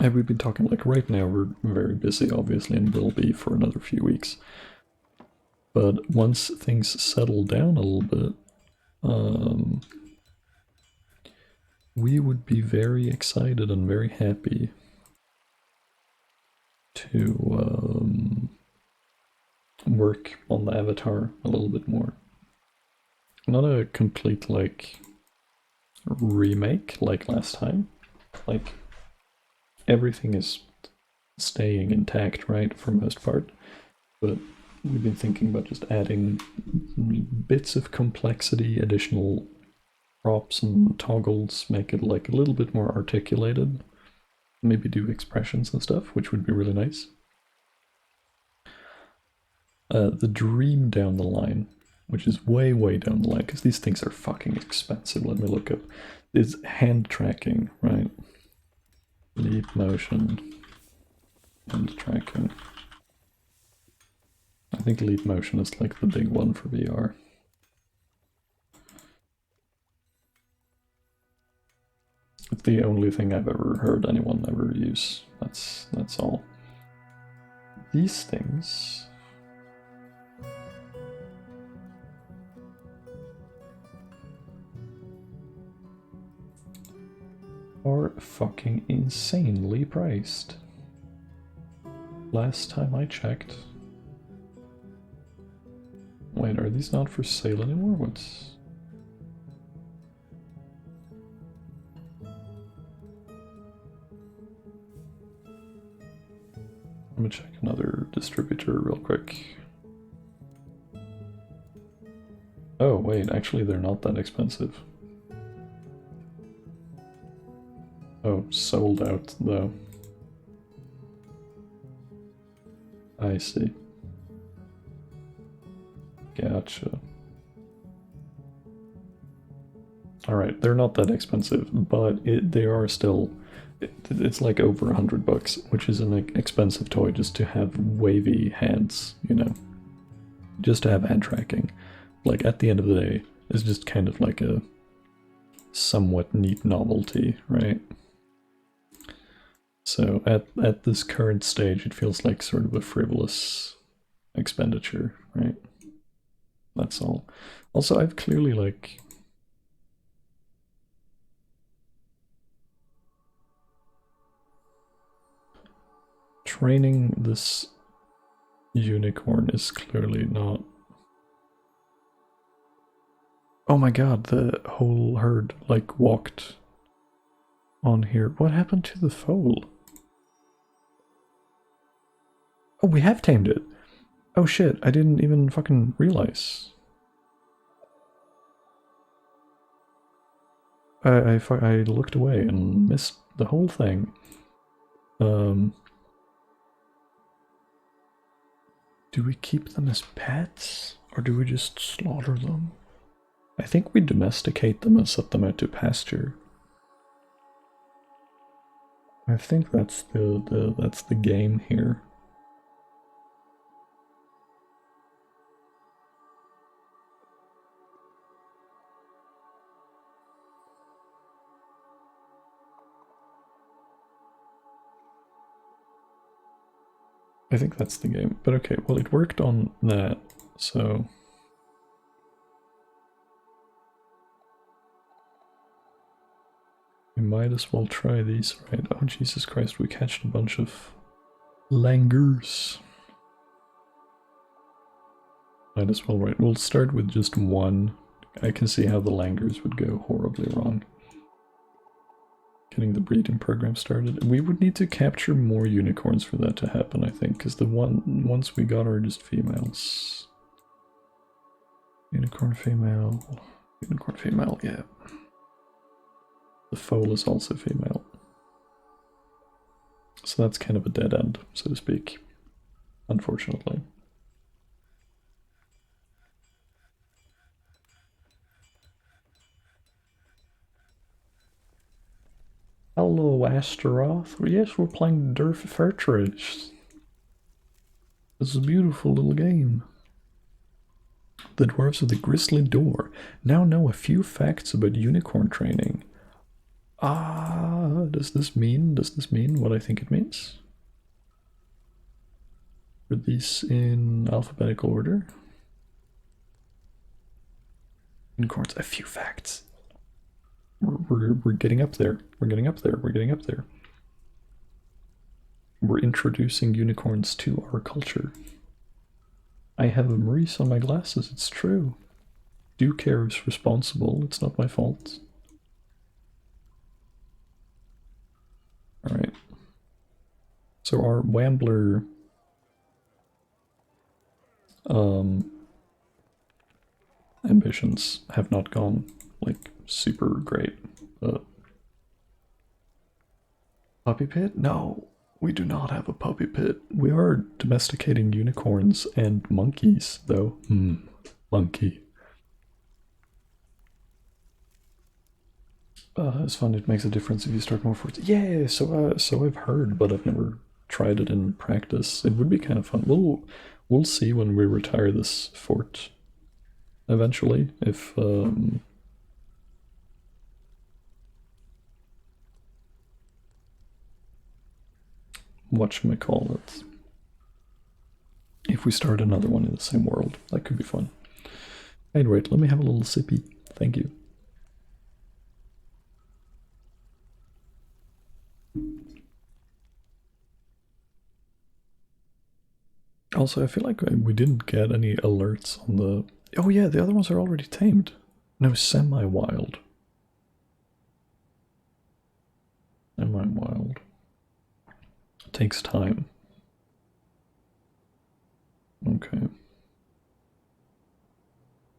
Have we been talking, like right now we're very busy obviously and will be for another few weeks. But once things settle down a little bit, we would be very excited and very happy to work on the avatar a little bit more. Not a complete, like, remake like last time. Like, everything is staying intact, right, for most part. But we've been thinking about just adding bits of complexity, additional props and toggles, make it like a little bit more articulated. Maybe do expressions and stuff, which would be really nice. The dream down the line, which is way down the line, because these things are fucking expensive. Let me look up. Is hand tracking, right? Leap motion. Hand tracking. I think leap motion is like the big one for VR. It's the only thing I've ever heard anyone ever use. That's all. These things are fucking insanely priced. Last time I checked. Wait, are these not for sale anymore? What's... Let me check another distributor real quick. Oh wait, actually they're not that expensive. Oh, sold out though. I see. Gotcha. Alright, they're not that expensive, but they are still... It's like over $100, which is an expensive toy just to have wavy hands, you know? Just to have hand tracking. Like, at the end of the day, it's just kind of like a somewhat neat novelty, right? So at this current stage, it feels like sort of a frivolous expenditure, right? That's all. Also, I've clearly like training this unicorn is clearly not. Oh my god, the whole herd like walked on here. What happened to the foal? Oh, we have tamed it. Oh shit, I didn't even fucking realize. I looked away and missed the whole thing. Do we keep them as pets or do we just slaughter them? I think we domesticate them and set them out to pasture. I think that's the game here. I think that's the game. But okay, well it worked on that, so we might as well try these, right? Oh Jesus Christ, we catched a bunch of langurs. Might as well, right? We'll start with just one. I can see how the langurs would go horribly wrong. Getting the breeding program started. We would need to capture more unicorns for that to happen, I think, because the ones we got are just females. Unicorn female. Unicorn female, yeah. The foal is also female. So that's kind of a dead end, so to speak. Unfortunately. Hello, Astaroth. Yes, we're playing Durf Fairtrade. This is a beautiful little game. The Dwarves of the Grisly Door now know a few facts about unicorn training. Ah, does this mean what I think it means? Are these in alphabetical order? Unicorns, a few facts. We're getting up there. We're getting up there. We're getting up there. We're introducing unicorns to our culture. I have a Maurice on my glasses, it's true. Ducare is responsible, it's not my fault. Alright. So our Wambler ambitions have not gone like super great. Puppy pit? No, we do not have a puppy pit. We are domesticating unicorns and monkeys, though. Monkey. It's fun. It makes a difference if you start more forts. Yeah, so I've heard, but I've never tried it in practice. It would be kind of fun. We'll see when we retire this fort. Eventually, if whatchamacallit. If we start another one in the same world, that could be fun. Anyway, let me have a little sippy. Thank you. Also, I feel like we didn't get any alerts on the... Oh yeah, the other ones are already tamed. No, semi-wild. Semi-wild. Takes time. Okay.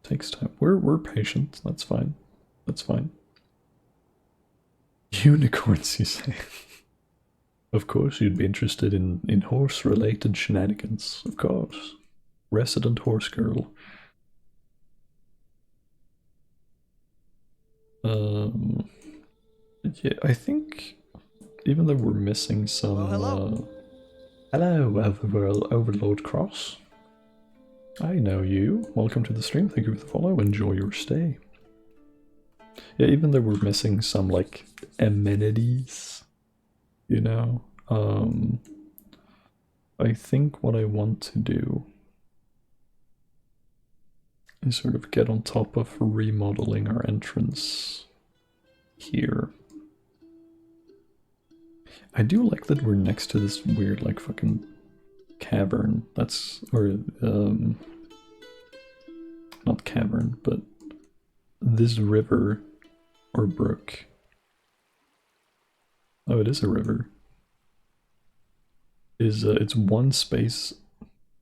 Takes time. We're patient. That's fine. That's fine. Unicorns, you say? Of course, you'd be interested in horse-related shenanigans. Of course. Resident horse girl. Yeah, I think even though we're missing some. Well, hello, Overlord Cross. I know you. Welcome to the stream. Thank you for the follow. Enjoy your stay. Yeah, even though we're missing some like amenities, you know, I think what I want to do is sort of get on top of remodeling our entrance here. I do like that we're next to this weird, like, fucking cavern. That's, or, not cavern, but this river, or brook. Oh, it is a river. It's one space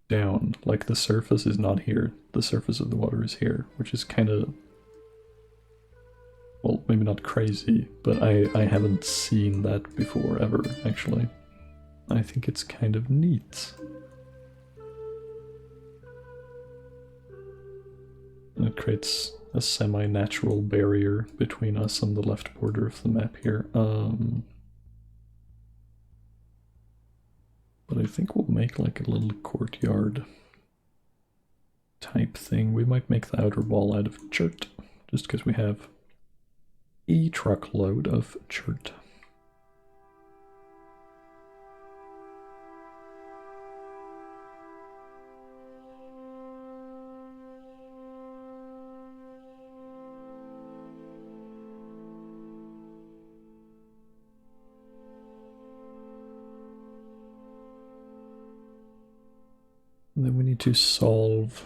down, like the surface is not here. The surface of the water is here, which is kind of, well, maybe not crazy, but I haven't seen that before ever, actually. I think it's kind of neat. And it creates a semi-natural barrier between us and the left border of the map here. But I think we'll make like a little courtyard type thing. We might make the outer wall out of chert, just because we have a truckload of chert. And then we need to solve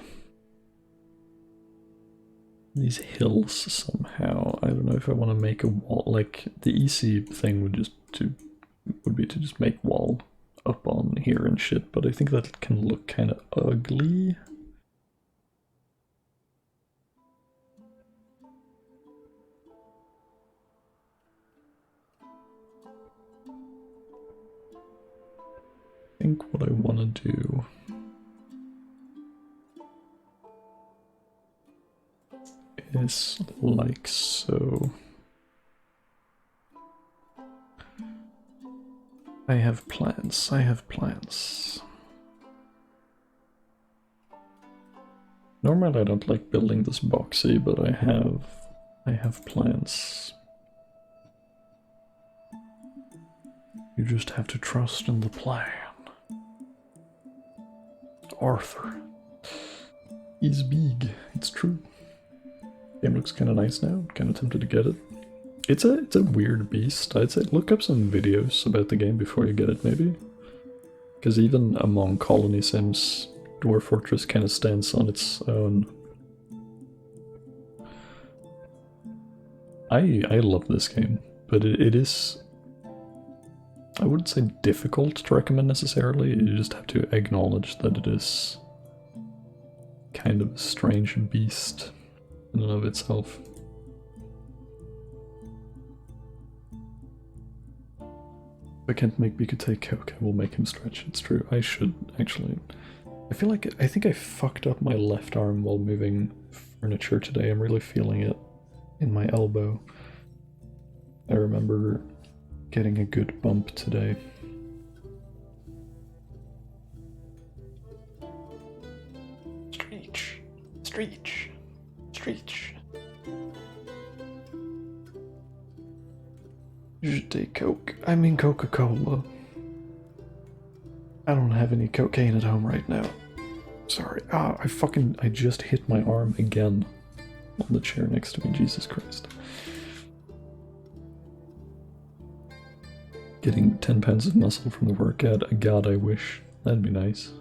these hills somehow. I don't know if I want to make a wall. Like the easy thing would be to just make wall up on here and shit, but I think that can look kind of ugly. I think what I want to do is like so. I have plans. Normally I don't like building this boxy, but I have plans. You just have to trust in the plan. Arthur. He's big. It's true. Game looks kind of nice now. Kind of tempted to get it. It's a weird beast. I'd say look up some videos about the game before you get it, maybe. Because even among colony sims, Dwarf Fortress kind of stands on its own. I love this game, but it is, I wouldn't say difficult to recommend necessarily. You just have to acknowledge that it is kind of a strange beast in and of itself. If I can't make Biku take, okay, we'll make him stretch. It's true. I should actually. I think I fucked up my left arm while moving furniture today. I'm really feeling it in my elbow. I remember getting a good bump today. Streech. You should take Coke. I mean Coca-Cola. I don't have any cocaine at home right now. Sorry. I just hit my arm again on the chair next to me. Jesus Christ. Getting 10 pounds of muscle from the workout. God, I wish. That'd be nice.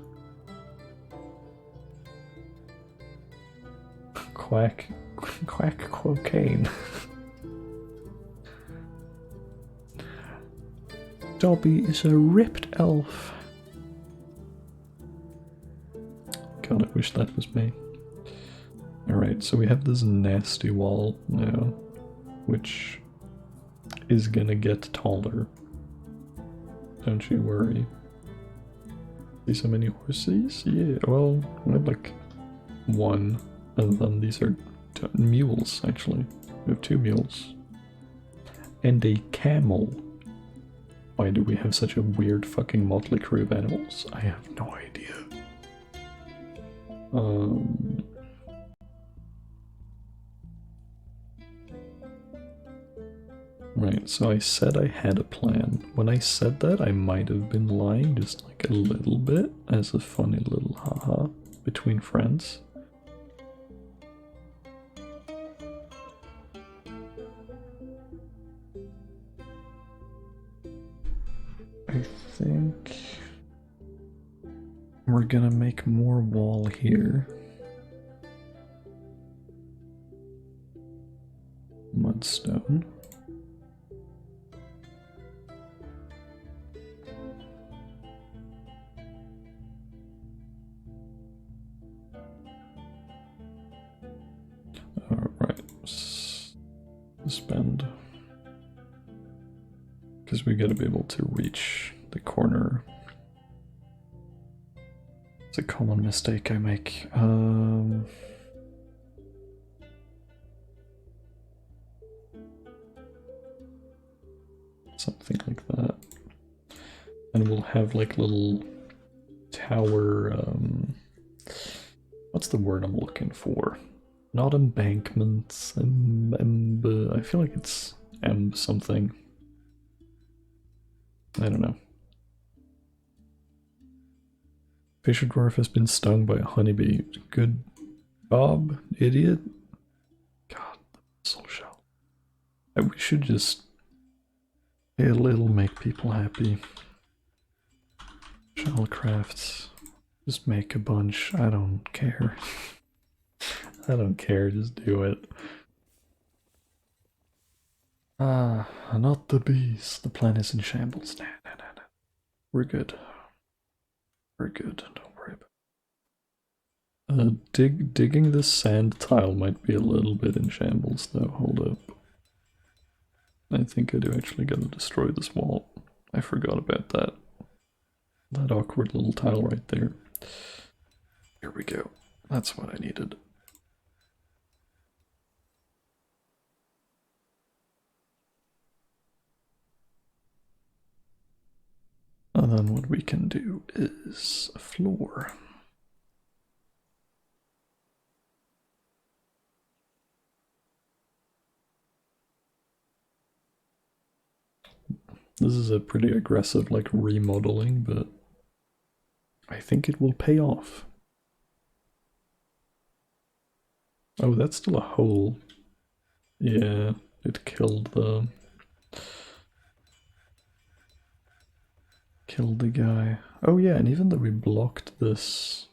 Quack cocaine. Dobby is a ripped elf. God, I wish that was me. Alright, so we have this nasty wall now, which is gonna get taller. Don't you worry. See so many horses? Yeah, well, we have like one, and then these are mules, actually. We have 2 mules. And a camel. Why do we have such a weird fucking motley crew of animals? I have no idea. Right, So I said I had a plan. When I said that, I might have been lying just like a little bit as a funny little haha between friends. I think we're gonna make more wall here. Mudstone. Alright, suspend. Because we gotta be able to reach the corner. It's a common mistake I make. Something like that. And we'll have like little tower, what's the word I'm looking for? Not embankments, I feel like it's something. I don't know. Fisher dwarf has been stung by a honeybee. Good job, idiot. God, soul shell. We should just a little make people happy. Shell crafts. Just make a bunch. I don't care. I don't care, just do it. Ah, not the bees. The plan is in shambles. Nah. We're good. We're good, don't worry about it. Digging this sand tile might be a little bit in shambles though, hold up. I think I do actually gotta destroy this wall. I forgot about that. That awkward little tile right there. Here we go. That's what I needed. And then what we can do is a floor. This is a pretty aggressive like remodeling, but I think it will pay off. Oh, that's still a hole. Yeah, it killed the guy. Oh yeah, and even though we blocked this,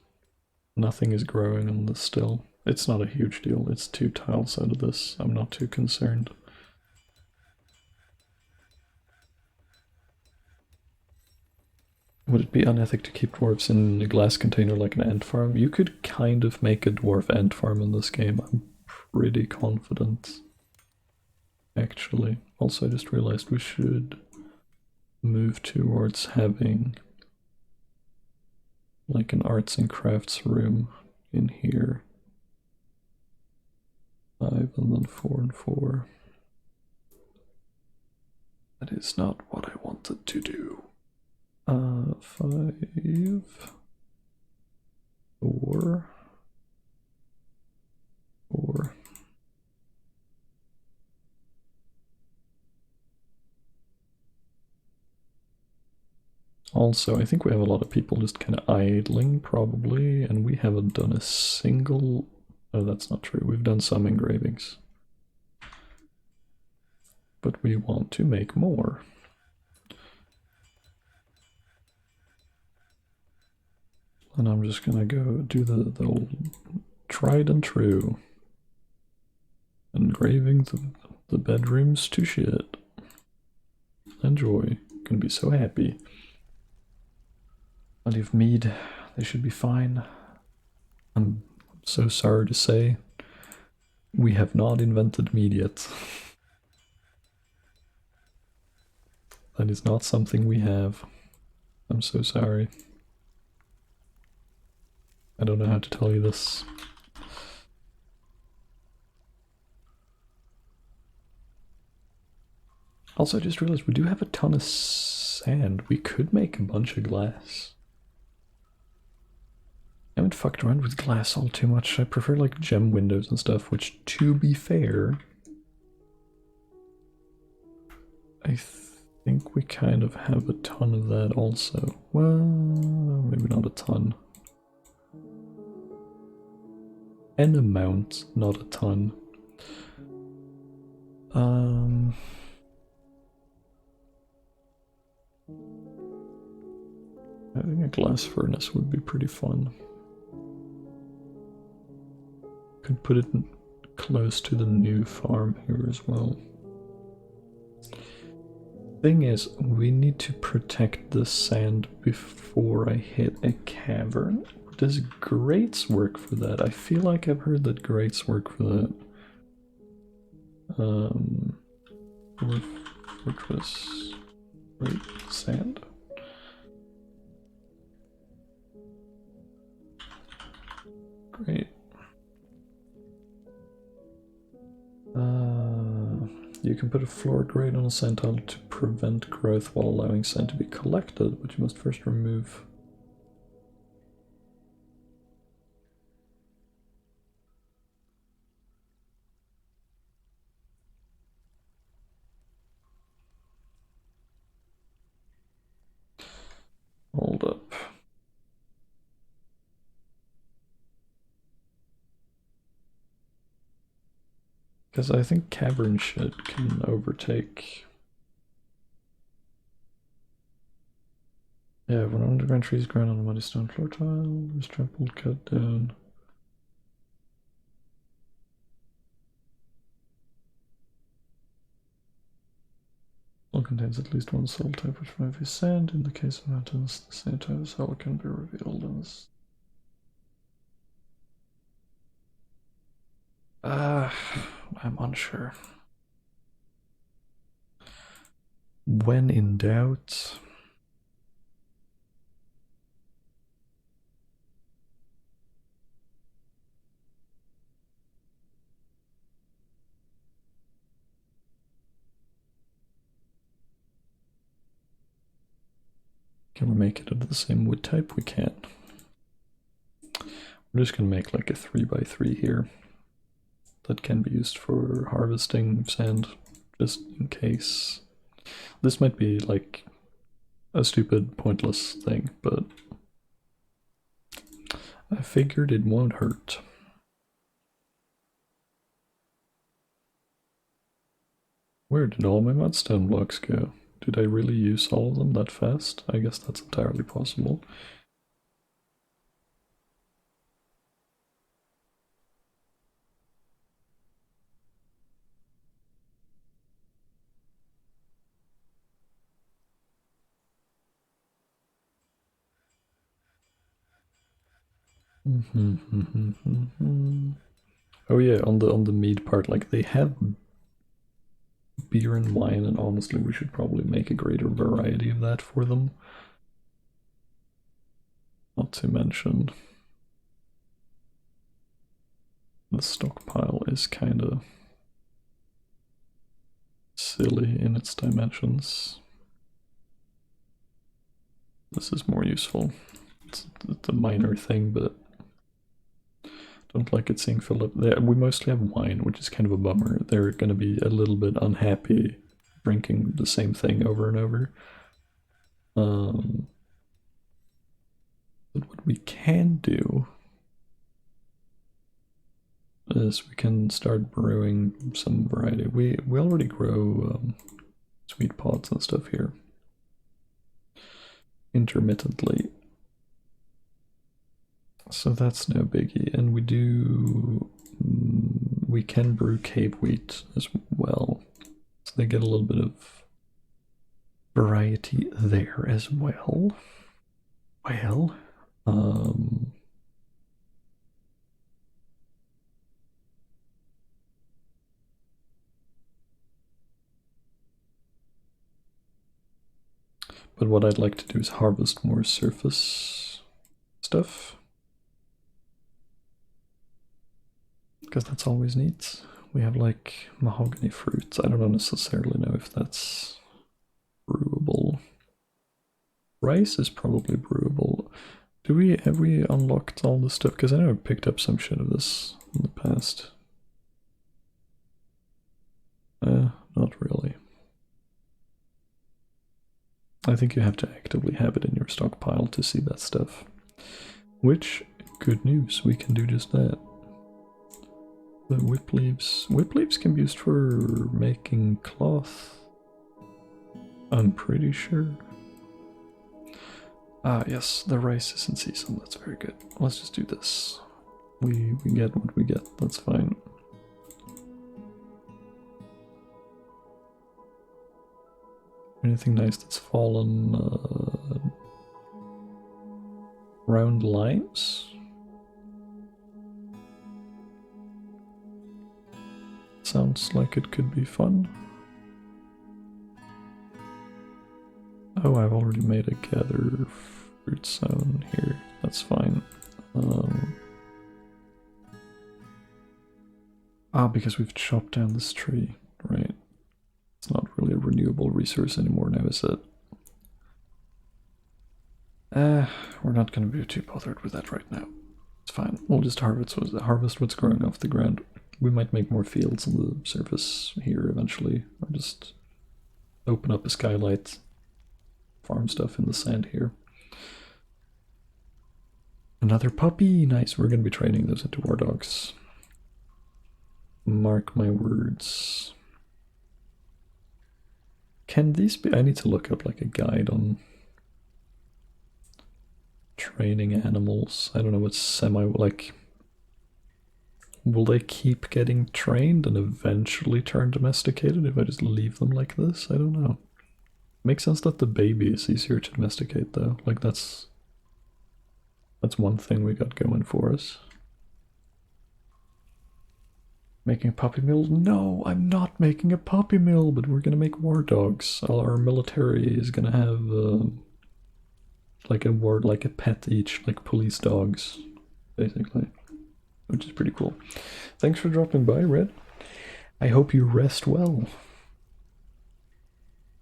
nothing is growing on this still. It's not a huge deal. It's 2 tiles out of this. I'm not too concerned. Would it be unethic to keep dwarves in a glass container like an ant farm? You could kind of make a dwarf ant farm in this game. I'm pretty confident. Actually. Also, I just realized we should move towards having like an arts and crafts room in here. 5 and then 4 and 4. That is not what I wanted to do. 5, 4, 4. Also, I think we have a lot of people just kind of idling, probably, and we haven't done a single... Oh, that's not true. We've done some engravings. But we want to make more. And I'm just gonna go do the old tried and true. Engraving the bedrooms to shit. Enjoy. Gonna be so happy. Plenty of mead. They should be fine. I'm so sorry to say, we have not invented mead yet. That is not something we have. I'm so sorry. I don't know how to tell you this. Also, I just realized we do have a ton of sand. We could make a bunch of glass. I haven't fucked around with glass all too much. I prefer like gem windows and stuff, which, to be fair, I think we kind of have a ton of that also. Well, maybe not a ton. An amount, not a ton. I think a glass furnace would be pretty fun. Could put it close to the new farm here as well. Thing is, we need to protect the sand before I hit a cavern. Does grates work for that? I feel like I've heard that grates work for that. Which was great sand. Great. You can put a floor grate on a sand tile to prevent growth while allowing sand to be collected, but you must first remove. Hold up. Because I think cavern shit can overtake. Yeah, when underground trees grown on a muddy stone floor tile, is trampled, cut down. Soil contains at least one soil type which might be sand. In the case of mountains, the same type of soil can be revealed in this. I'm unsure. When in doubt. Can we make it of the same wood type? We can. We're just gonna make like a 3x3 here. That can be used for harvesting sand, just in case. This might be like a stupid, pointless thing, but I figured it won't hurt. Where did all my mudstone blocks go? Did I really use all of them that fast? I guess that's entirely possible. Oh yeah, on the mead part, like they have beer and wine, and honestly we should probably make a greater variety of that for them. Not to mention the stockpile is kinda silly in its dimensions. This is more useful. It's a minor thing, but don't like it seeing filled up. We mostly have wine, which is kind of a bummer. They're going to be a little bit unhappy drinking the same thing over and over. But what we can do is we can start brewing some variety. We already grow sweet pods and stuff here intermittently. So that's no biggie, and we can brew cave wheat as well, so they get a little bit of variety there as well. Well, but what I'd like to do is harvest more surface stuff, because that's always neat. We have like mahogany fruits. I don't necessarily know if that's brewable. Rice is probably brewable. Have we unlocked all this stuff? Because I know I picked up some shit of this in the past. Not really. I think you have to actively have it in your stockpile to see that stuff. Which, good news, we can do just that. The whip leaves can be used for making cloth. I'm pretty sure. Ah, yes, the rice is in season. That's very good. Let's just do this. We get what we get. That's fine. Anything nice that's fallen? Round limes? Sounds like it could be fun. Oh, I've already made a gather fruit zone here. That's fine. Because we've chopped down this tree, right? It's not really a renewable resource anymore now, is it? We're not going to be too bothered with that right now. It's fine. We'll just harvest what's growing off the ground. We might make more fields on the surface here eventually, or just open up a skylight, farm stuff in the sand here. Another puppy! Nice, we're going to be training those into war dogs. Mark my words. Can these be? I need to look up like a guide on training animals. I don't know what's like. Will they keep getting trained and eventually turn domesticated if I just leave them like this? I don't know. Makes sense that the baby is easier to domesticate though. Like that's one thing we got going for us. Making a puppy mill? No, I'm not making a puppy mill, but we're gonna make war dogs. Our military is gonna have like a pet each, like police dogs, basically, which is pretty cool. Thanks for dropping by, Red. I hope you rest well.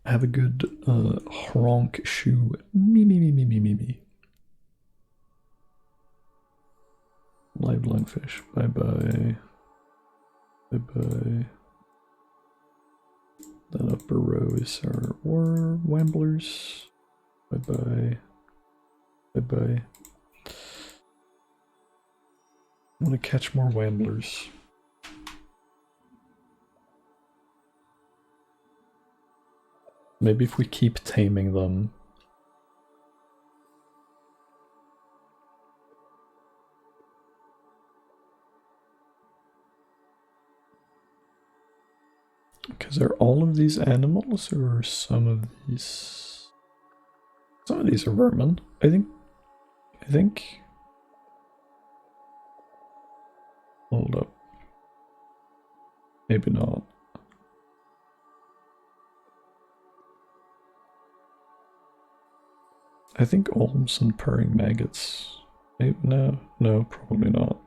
Have a good honk shoe. Me. Live lungfish. Bye bye. Bye bye. That upper row is our war wamblers. Bye bye. Bye bye. I want to catch more wamblers. Maybe if we keep taming them. Because are all of these animals or are some of these? Some of these are vermin. I think. Hold up. Maybe not. I think olms and purring maggots. Maybe, no, probably not.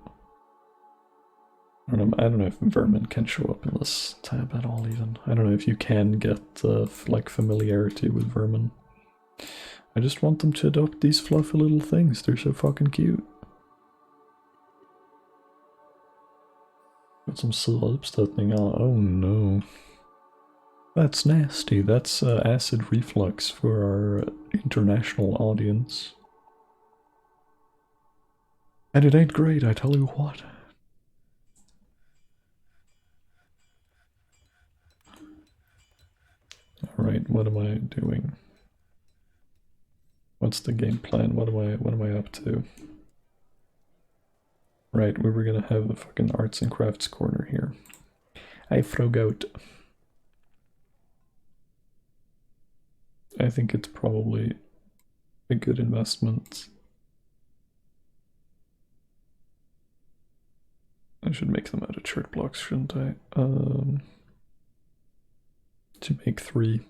I don't know if vermin can show up in this tab at all even. I don't know if you can get like familiarity with vermin. I just want them to adopt these fluffy little things. They're so fucking cute. Got some slubbstutting on. Oh no. That's nasty. That's acid reflux for our international audience. And it ain't great, I tell you what. Alright, what am I doing? What's the game plan? What am I up to? Right, we were gonna have the fucking arts and crafts corner here. I forgot. I think it's probably a good investment. I should make them out of chert blocks, shouldn't I? To make 3.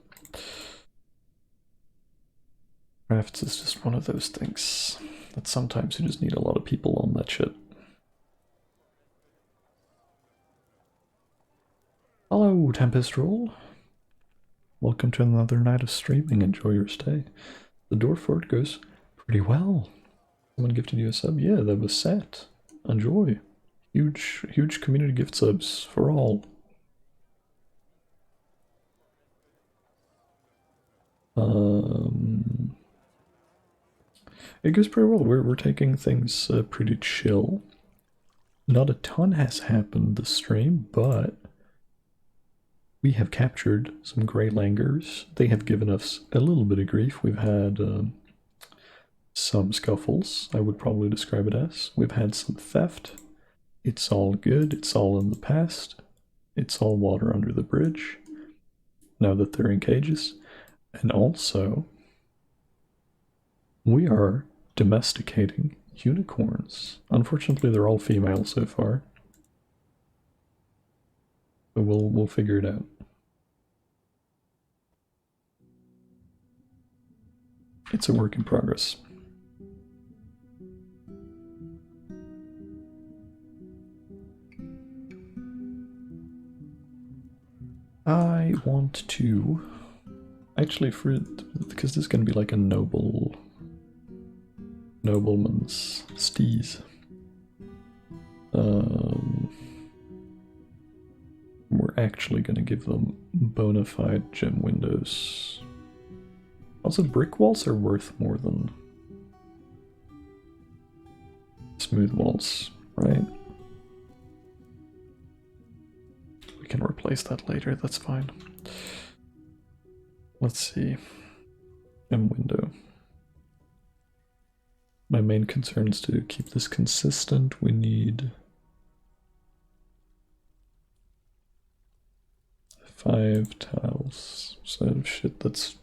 Crafts is just one of those things that sometimes you just need a lot of people on that shit. Hello, Tempest Roll. Welcome to another night of streaming. Enjoy your stay. The door for it goes pretty well. Someone gifted you a sub? Yeah, that was set. Enjoy. Huge community gift subs for all. it goes pretty well. We're taking things pretty chill. Not a ton has happened this stream, but we have captured some grey langurs. They have given us a little bit of grief. We've had some scuffles, I would probably describe it as. We've had some theft. It's all good. It's all in the past. It's all water under the bridge now that they're in cages. And also, we are domesticating unicorns. Unfortunately, they're all female so far. But we'll figure it out. It's a work in progress. I want to actually because this is gonna be like a nobleman's steez. We're actually gonna give them bona fide gem windows. Also, brick walls are worth more than smooth walls, right? We can replace that later, that's fine. Let's see. M window. My main concern is to keep this consistent. We need 5 tiles. So shit, that's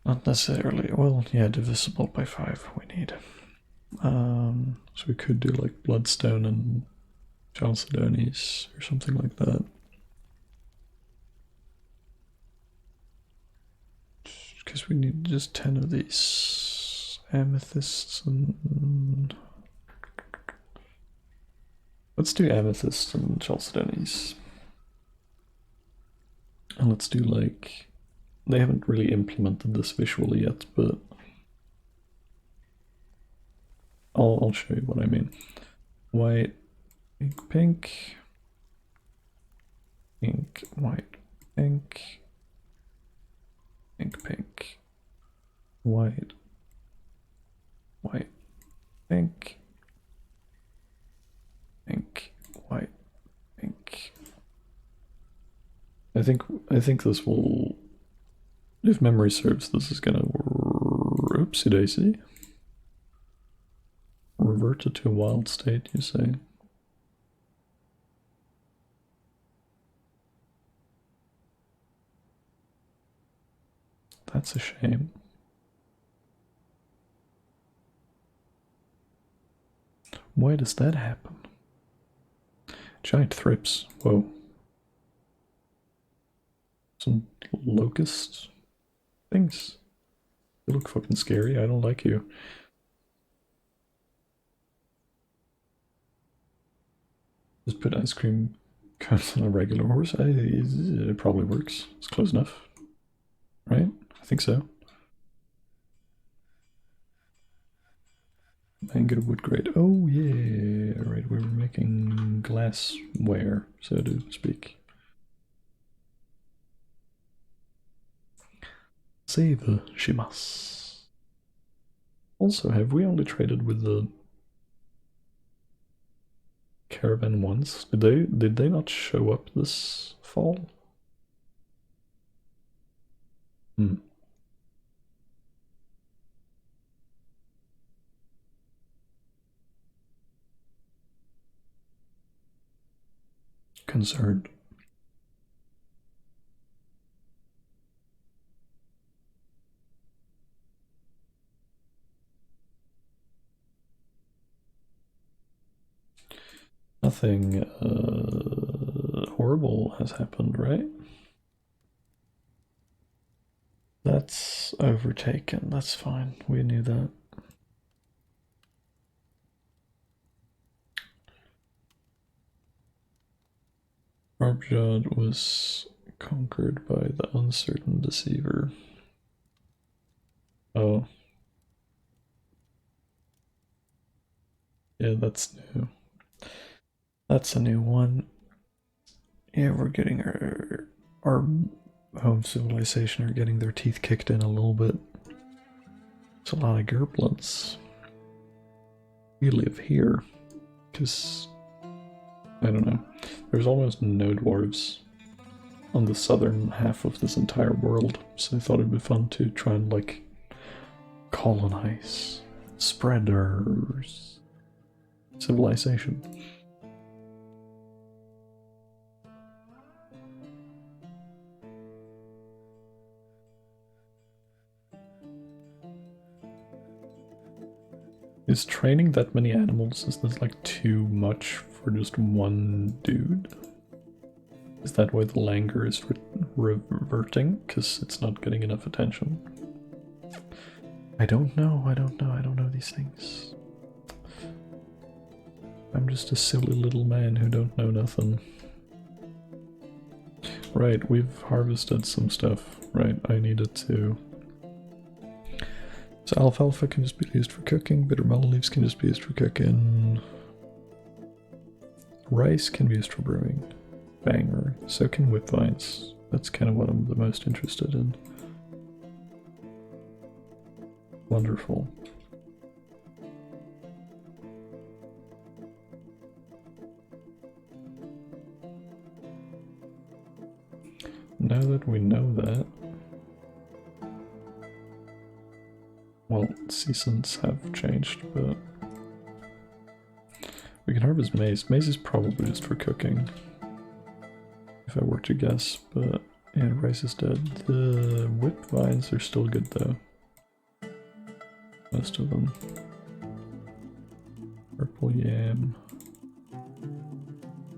not necessarily, well, yeah, divisible by 5 we need. So we could do like bloodstone and chalcedonis or something like that. Because we need just 10 of these amethysts and... Let's do amethysts and chalcedonis. And let's do like... They haven't really implemented this visually yet, but... I'll show you what I mean. White, pink, pink. Pink, white, pink. Pink, pink. White. White, pink. Pink, white, pink. I think this will, if memory serves, this is gonna oopsie daisy. Reverted to a wild state, you say? That's a shame. Why does that happen? Giant thrips. Whoa. Some locust things. You look fucking scary. I don't like you. Just put ice cream cones on a regular horse. It probably works. It's close enough. Right? I think so. Mango wood grade. Oh yeah, right. We were making glassware, so to speak. Save shimas. Also, have we only traded with the caravan once? Did they not show up this fall? Hmm. Concerned. Nothing horrible has happened, right? That's overtaken. That's fine. We knew that. Arbjad was conquered by the uncertain deceiver. Oh. Yeah, that's new. That's a new one. Yeah, we're getting our home civilization are getting their teeth kicked in a little bit. There's a lot of gerblins. We live here. Because, I don't know, there's almost no dwarves on the southern half of this entire world, so I thought it'd be fun to try and, like, colonize spreaders civilization. Is training that many animals, is this like too much for just one dude? Is that why the languor is reverting? Because it's not getting enough attention? I don't know, I don't know these things. I'm just a silly little man who don't know nothing. Right, we've harvested some stuff. Right, I needed to... So alfalfa can just be used for cooking, bitter melon leaves can just be used for cooking. Rice can be used for brewing. Banger. So can whip vines. That's kind of what I'm the most interested in. Wonderful. Now that we know that, well, seasons have changed, but we can harvest maize. Maize is probably just for cooking, if I were to guess, but yeah, rice is dead. The whip vines are still good though. Most of them. Purple yam.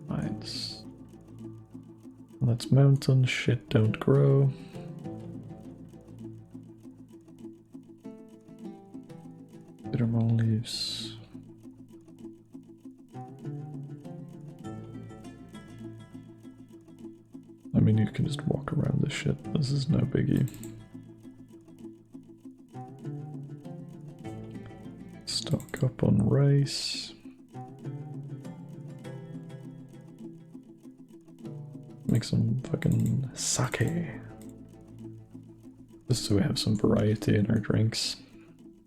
Vines. That's mountain, shit don't grow. Bittermelon leaves. I mean, you can just walk around this shit. This is no biggie. Stock up on rice. Make some fucking sake. Just so we have some variety in our drinks.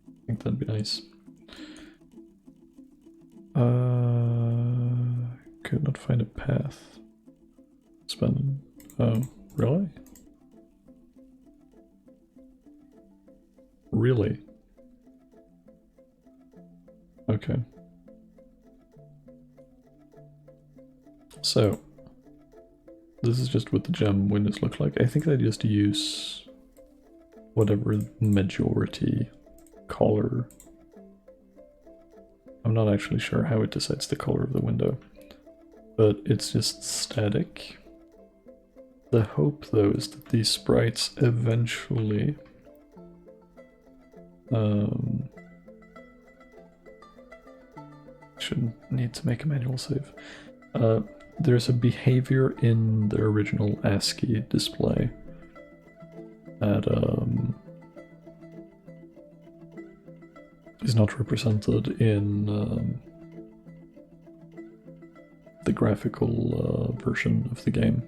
I think that'd be nice. Could not find a path. Spend. Oh, really? Really? Okay. So, this is just what the gem windows look like. I think they just use whatever majority color. I'm not actually sure how it decides the color of the window, but it's just static. The hope, though, is that these sprites eventually shouldn't need to make a manual save. There's a behavior in the original ASCII display that is not represented in the graphical version of the game.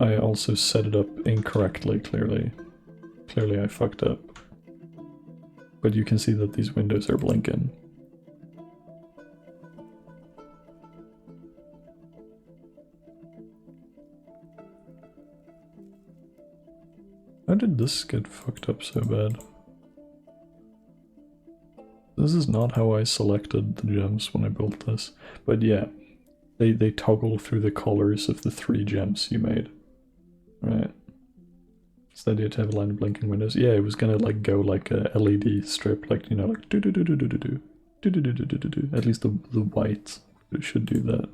I also set it up incorrectly, clearly. Clearly I fucked up. But you can see that these windows are blinking. How did this get fucked up so bad? This is not how I selected the gems when I built this. But yeah, they toggle through the colors of the 3 gems you made. Right. It's the idea to have a line of blinking windows. Yeah, it was gonna like go like a LED strip, like, you know, like do do do do do do do do do do do do do do. At least the white should do that.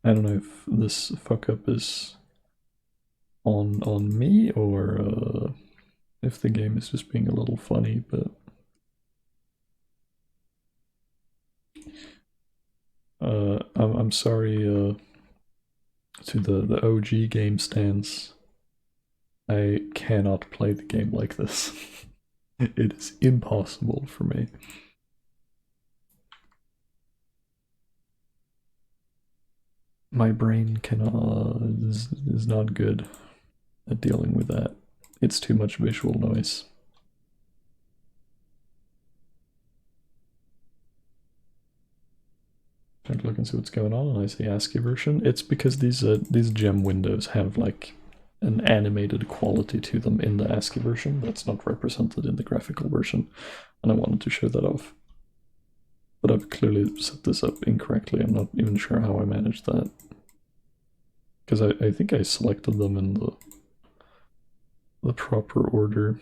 I don't know if this fuck up is on me or if the game is just being a little funny, but I'm sorry to the OG game stands. I cannot play the game like this. It is impossible for me. My brain cannot is not good. at dealing with that. It's too much visual noise. Trying to look and see what's going on, and I see ASCII version. It's because these gem windows have like an animated quality to them in the ASCII version that's not represented in the graphical version, and I wanted to show that off. But I've clearly set this up incorrectly. I'm not even sure how I managed that. Because I think I selected them in the proper order.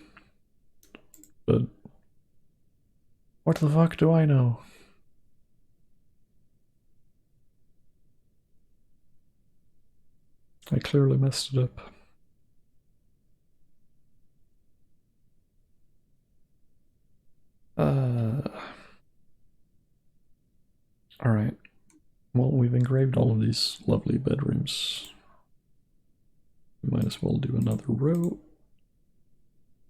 But what the fuck do I know? I clearly messed it up. Alright. Well, we've engraved all of these lovely bedrooms. We might as well do another row.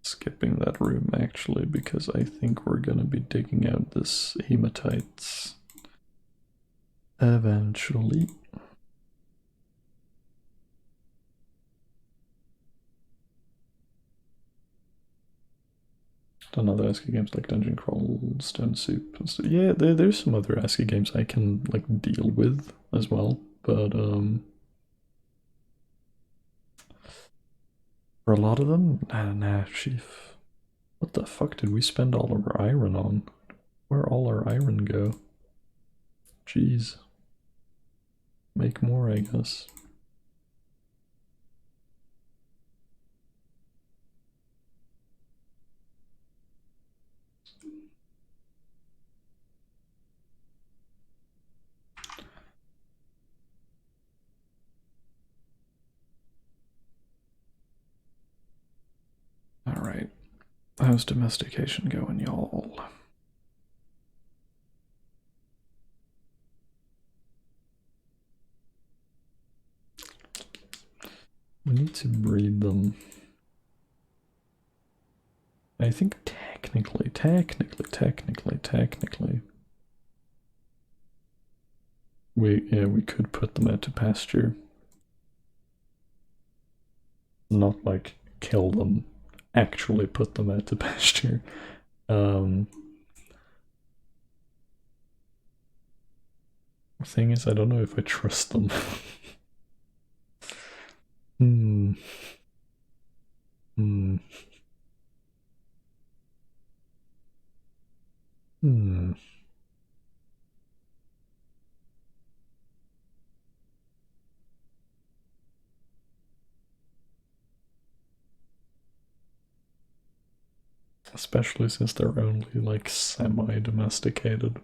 Skipping that room, actually, because I think we're gonna be digging out this hematite eventually. Done other ASCII games like Dungeon Crawl, Stone Soup, and stuff. Yeah, there's some other ASCII games I can like deal with as well, but for a lot of them, nah, chief. What the fuck did we spend all of our iron on? Where'd all our iron go? Jeez. Make more, I guess. Alright. How's domestication going, y'all? We need to breed them. I think technically, we could put them out to pasture. Not like kill them, actually put them out to pasture. The thing is, I don't know if I trust them. Hmm. Hmm. Hmm. Especially since they're only like semi-domesticated.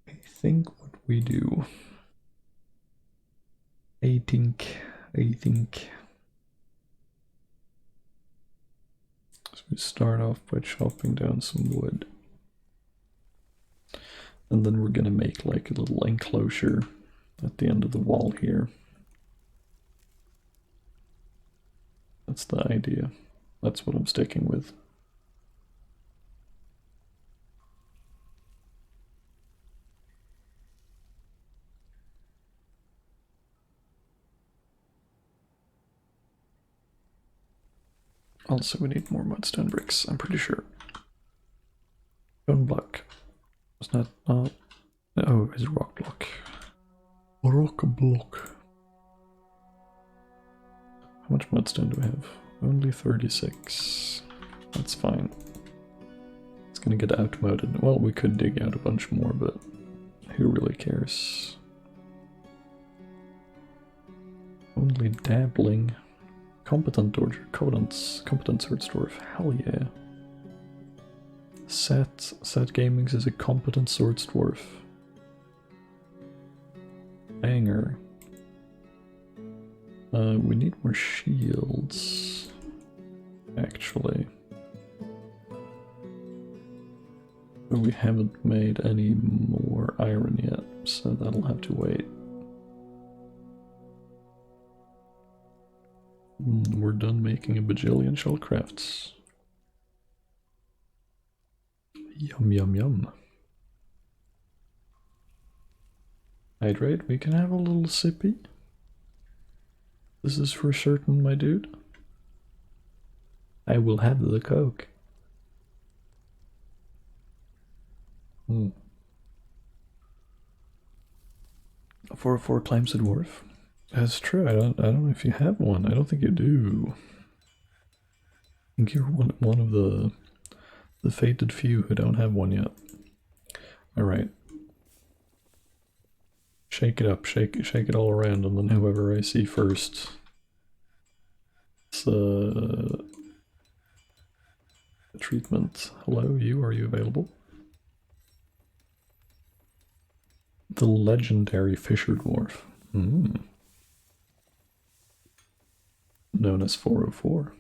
I think what we do. I think. So we start off by chopping down some wood. And then we're gonna make like a little enclosure at the end of the wall here. That's the idea. That's what I'm sticking with. Also, we need more mudstone bricks, I'm pretty sure. Stone block. Was that not? Oh, it's rock block. Rock block. How much mudstone do we have? Only 36. That's fine. It's gonna get outmoded. Well, we could dig out a bunch more, but who really cares? Only dabbling. Competent order, competent sword dwarf. Hell yeah. Set Gamings is a competent sword dwarf. Banger. We need more shields, actually. But we haven't made any more iron yet, so that'll have to wait. We're done making a bajillion shellcrafts. Yum yum yum. Hydrate, we can have a little sippy. This is for certain, my dude. I will have the Coke. Hmm. 404 claims a dwarf. That's true. I don't know if you have one. I don't think you do. I think you're one of the fated few who don't have one yet. All right. Shake it up, shake it all around, and then whoever I see first. It's treatment. Hello, you. Are you available? The legendary Fisher Dwarf. Known as 404.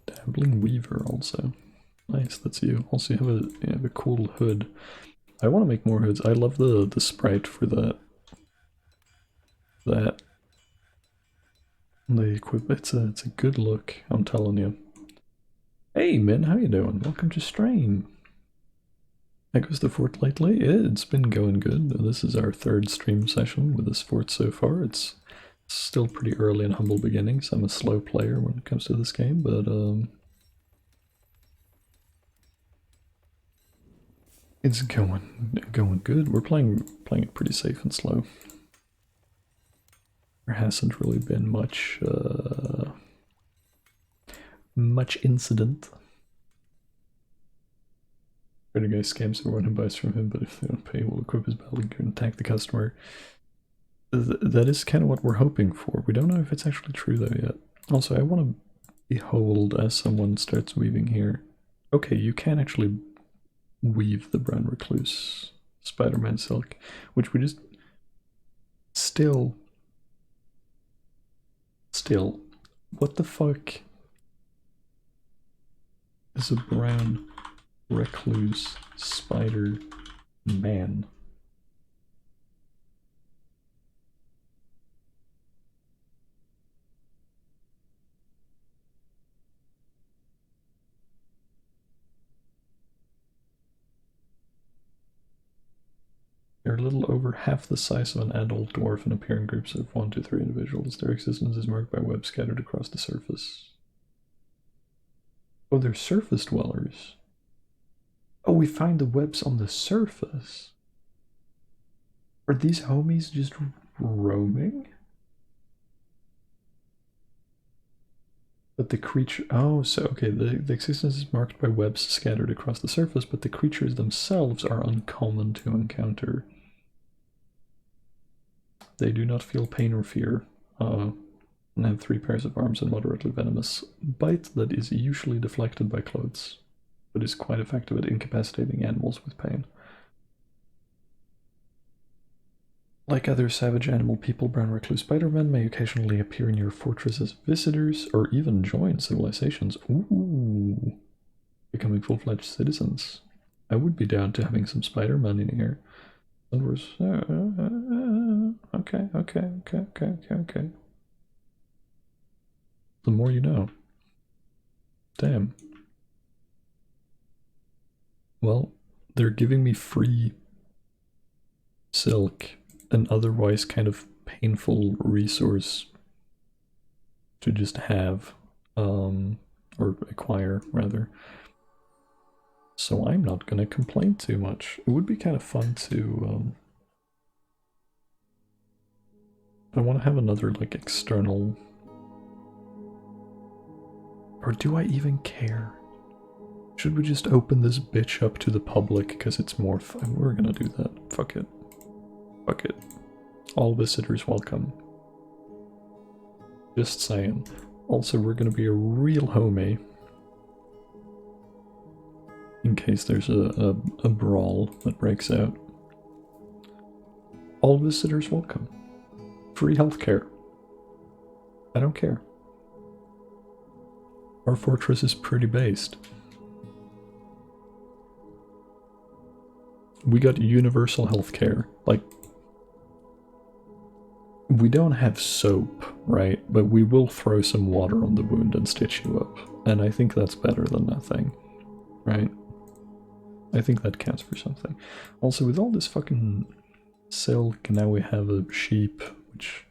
Dabbling Weaver also. Nice, that's you. Also you have a cool hood. I want to make more hoods. I love the sprite for that. The equip, it's a good look, I'm telling you. Hey Min, how you doing? Welcome to stream. How goes the fort lately? It's been going good. This is our third stream session with this fort so far. It's still pretty early and humble beginnings. I'm a slow player when it comes to this game, but it's going good. We're playing it pretty safe and slow. There hasn't really been much incident. The guy scams everyone who buys from him, but if they don't pay, he'll equip his battle gear and attack the customer. That is kind of what we're hoping for. We don't know if it's actually true though yet. Also, I want to behold as someone starts weaving here. Okay, you can actually weave the brown recluse Spider-Man silk, which we just still, what the fuck is a brown recluse Spider-Man? They're a little over half the size of an adult dwarf and appear in groups of 1 to 3 individuals. Their existence is marked by webs scattered across the surface. Oh, they're surface dwellers. Oh, we find the webs on the surface. Are these homies just roaming? But the creature... Oh, so, okay, the existence is marked by webs scattered across the surface, but the creatures themselves are uncommon to encounter. They do not feel pain or fear, and have 3 pairs of arms and moderately venomous bite that is usually deflected by clothes, but is quite effective at incapacitating animals with pain. Like other savage animal people, brown recluse Spider-Men may occasionally appear in your fortress as visitors, or even join civilizations. Ooh, becoming full-fledged citizens. I would be down to having some Spider-Man in here. Okay. The more you know. Damn. Well, they're giving me free silk, an otherwise kind of painful resource to just have, or acquire rather. So I'm not gonna complain too much. It would be kind of fun to, I want to have another like external, or do I even care? Should we just open this bitch up to the public because it's more fun? We're gonna do that. Fuck it. Fuck it. All visitors welcome. Just saying. Also, we're gonna be a real homie. In case there's a brawl that breaks out. All visitors welcome. Free healthcare. I don't care. Our fortress is pretty based. We got universal healthcare. Like, we don't have soap, right? But we will throw some water on the wound and stitch you up. And I think that's better than nothing, right? I think that counts for something. Also, with all this fucking silk, now we have a sheep, which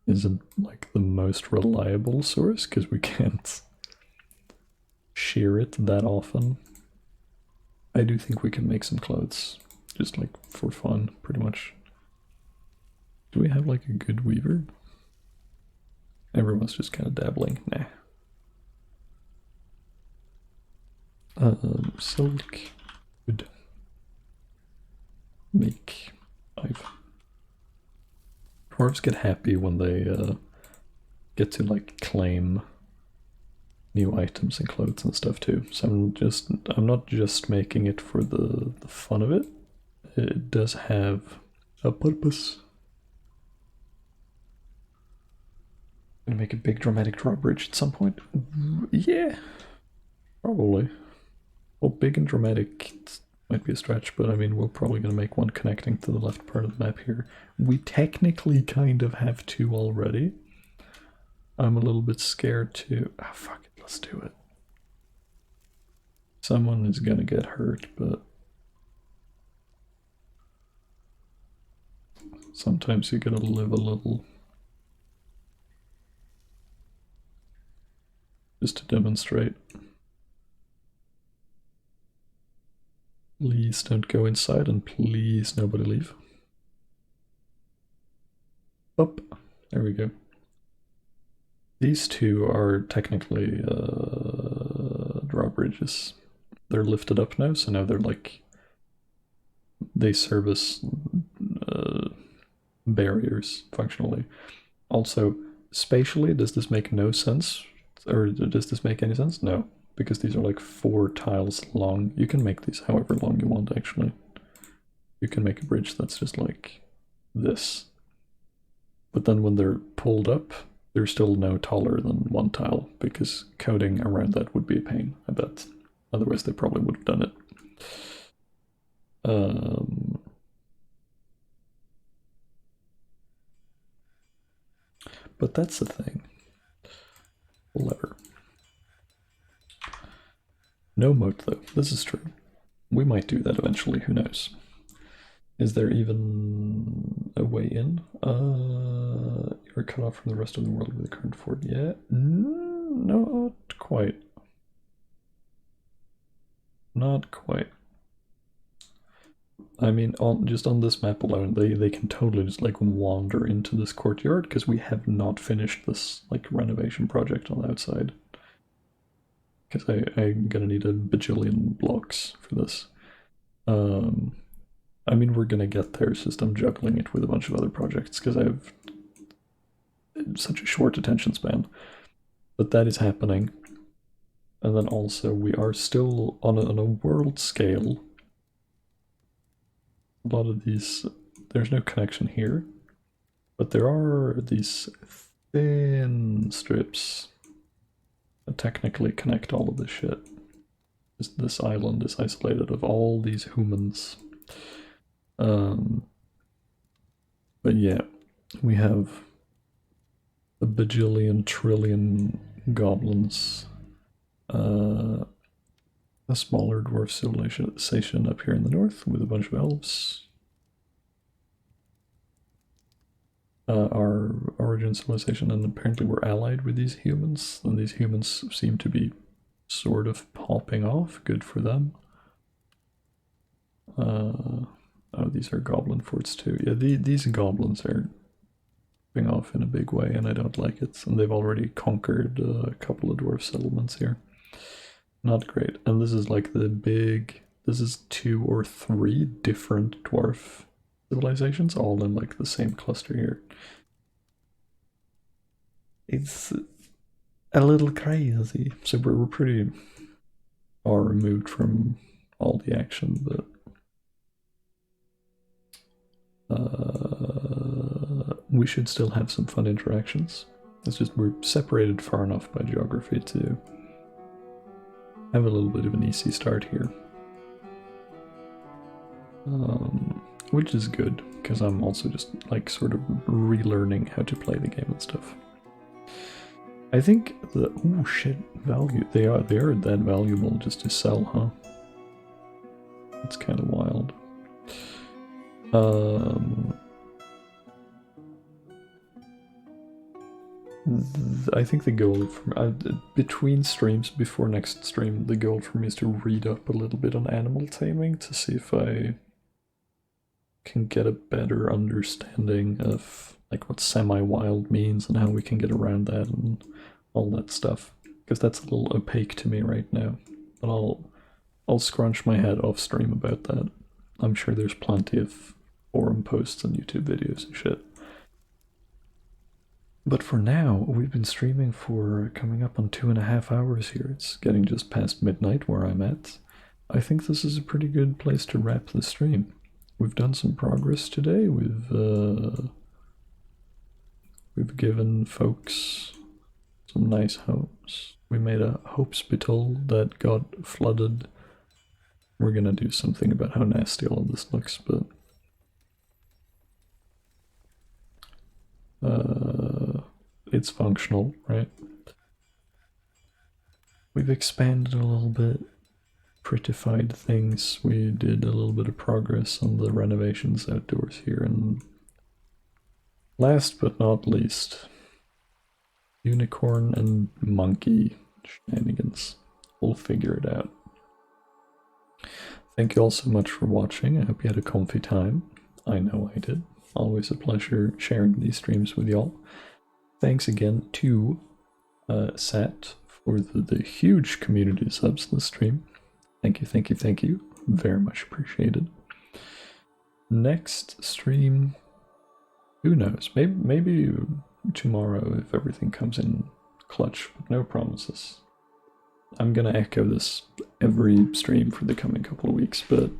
isn't like the most reliable source because we can't shear it that often. I do think we can make some clothes, just like for fun, pretty much. Do we have like a good weaver? Everyone's just kind of dabbling. Nah. Silk would make 5. Dwarves get happy when they get to like claim new items and clothes and stuff too. So I'm not just making it for the fun of it. It does have a purpose. Gonna make a big dramatic drawbridge at some point. Yeah, probably. Well, big and dramatic might be a stretch, but I mean, we're probably gonna make one connecting to the left part of the map here. We technically kind of have 2 already. I'm a little bit scared to. Ah, oh, fuck it, let's do it. Someone is gonna get hurt, but sometimes you gotta live a little. Just to demonstrate. Please don't go inside and please nobody leave. Up. There we go. These 2 are technically drawbridges. They're lifted up now, so now they're like they service barriers functionally. Also, spatially, does this make no sense? Or does this make any sense? No, because these are like 4 tiles long. You can make these however long you want, actually. You can make a bridge that's just like this. But then when they're pulled up, they're still no taller than 1 tile, because coding around that would be a pain, I bet. Otherwise they probably would have done it. But that's the thing. Lever. No moat though, this is true. We might do that eventually, who knows. Is there even a way in? You're cut off from the rest of the world with the current fort. Yeah? Not quite. Not quite. I mean, just on this map alone, they can totally just like wander into this courtyard because we have not finished this like renovation project on the outside. Because I'm gonna need a bajillion blocks for this. I mean, we're gonna get there, it's just I'm juggling it with a bunch of other projects because I have such a short attention span. But that is happening. And then also, we are still on a world scale. A lot of these, there's no connection here, but there are these thin strips that technically connect all of this shit. This island is isolated of all these humans. But yeah, we have a bajillion trillion goblins. A smaller dwarf civilization up here in the north with a bunch of elves. Our origin civilization, and apparently we're allied with these humans, and these humans seem to be sort of popping off. Good for them. Oh, these are goblin forts too. Yeah, these goblins are popping off in a big way, and I don't like it. And they've already conquered a couple of dwarf settlements here. Not great. And this is like the big. This is 2 or 3 different dwarf civilizations, all in like the same cluster here. It's a little crazy. So we're pretty far removed from all the action, but we should still have some fun interactions. It's just we're separated far enough by geography to have a little bit of an easy start here. Which is good, because I'm also just like sort of relearning how to play the game and stuff. I think the oh shit value they are that valuable just to sell, huh? It's kind of wild. I think the goal for between streams before next stream, the goal for me is to read up a little bit on animal taming to see if I can get a better understanding of like what semi-wild means and how we can get around that and all that stuff. Because that's a little opaque to me right now. But I'll scrunch my head off stream about that. I'm sure there's plenty of forum posts and YouTube videos and shit. But for now, we've been streaming for coming up on 2.5 hours here. It's getting just past midnight where I'm at. I think this is a pretty good place to wrap the stream. We've done some progress today. We've given folks some nice homes. We made a hospital that got flooded. We're gonna do something about how nasty all of this looks, but it's functional, right? We've expanded a little bit, prettified things. We did a little bit of progress on the renovations outdoors here, and last but not least, unicorn and monkey shenanigans. We'll figure it out. Thank you all so much for watching. I hope you had a comfy time. I know I did. Always a pleasure sharing these streams with y'all. Thanks again to Sat for the huge community subs this stream. Thank you, thank you, thank you. Very much appreciated. Next stream, who knows? Maybe tomorrow if everything comes in clutch. No promises. I'm gonna echo this every stream for the coming couple of weeks, but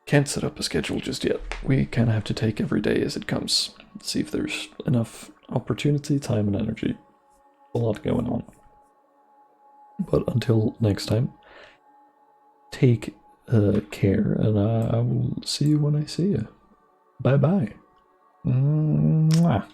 can't set up a schedule just yet. We kind of have to take every day as it comes. See if there's enough opportunity, time, and energy. A lot going on. But until next time, take care, and I will see you when I see you. Bye bye. Mwah.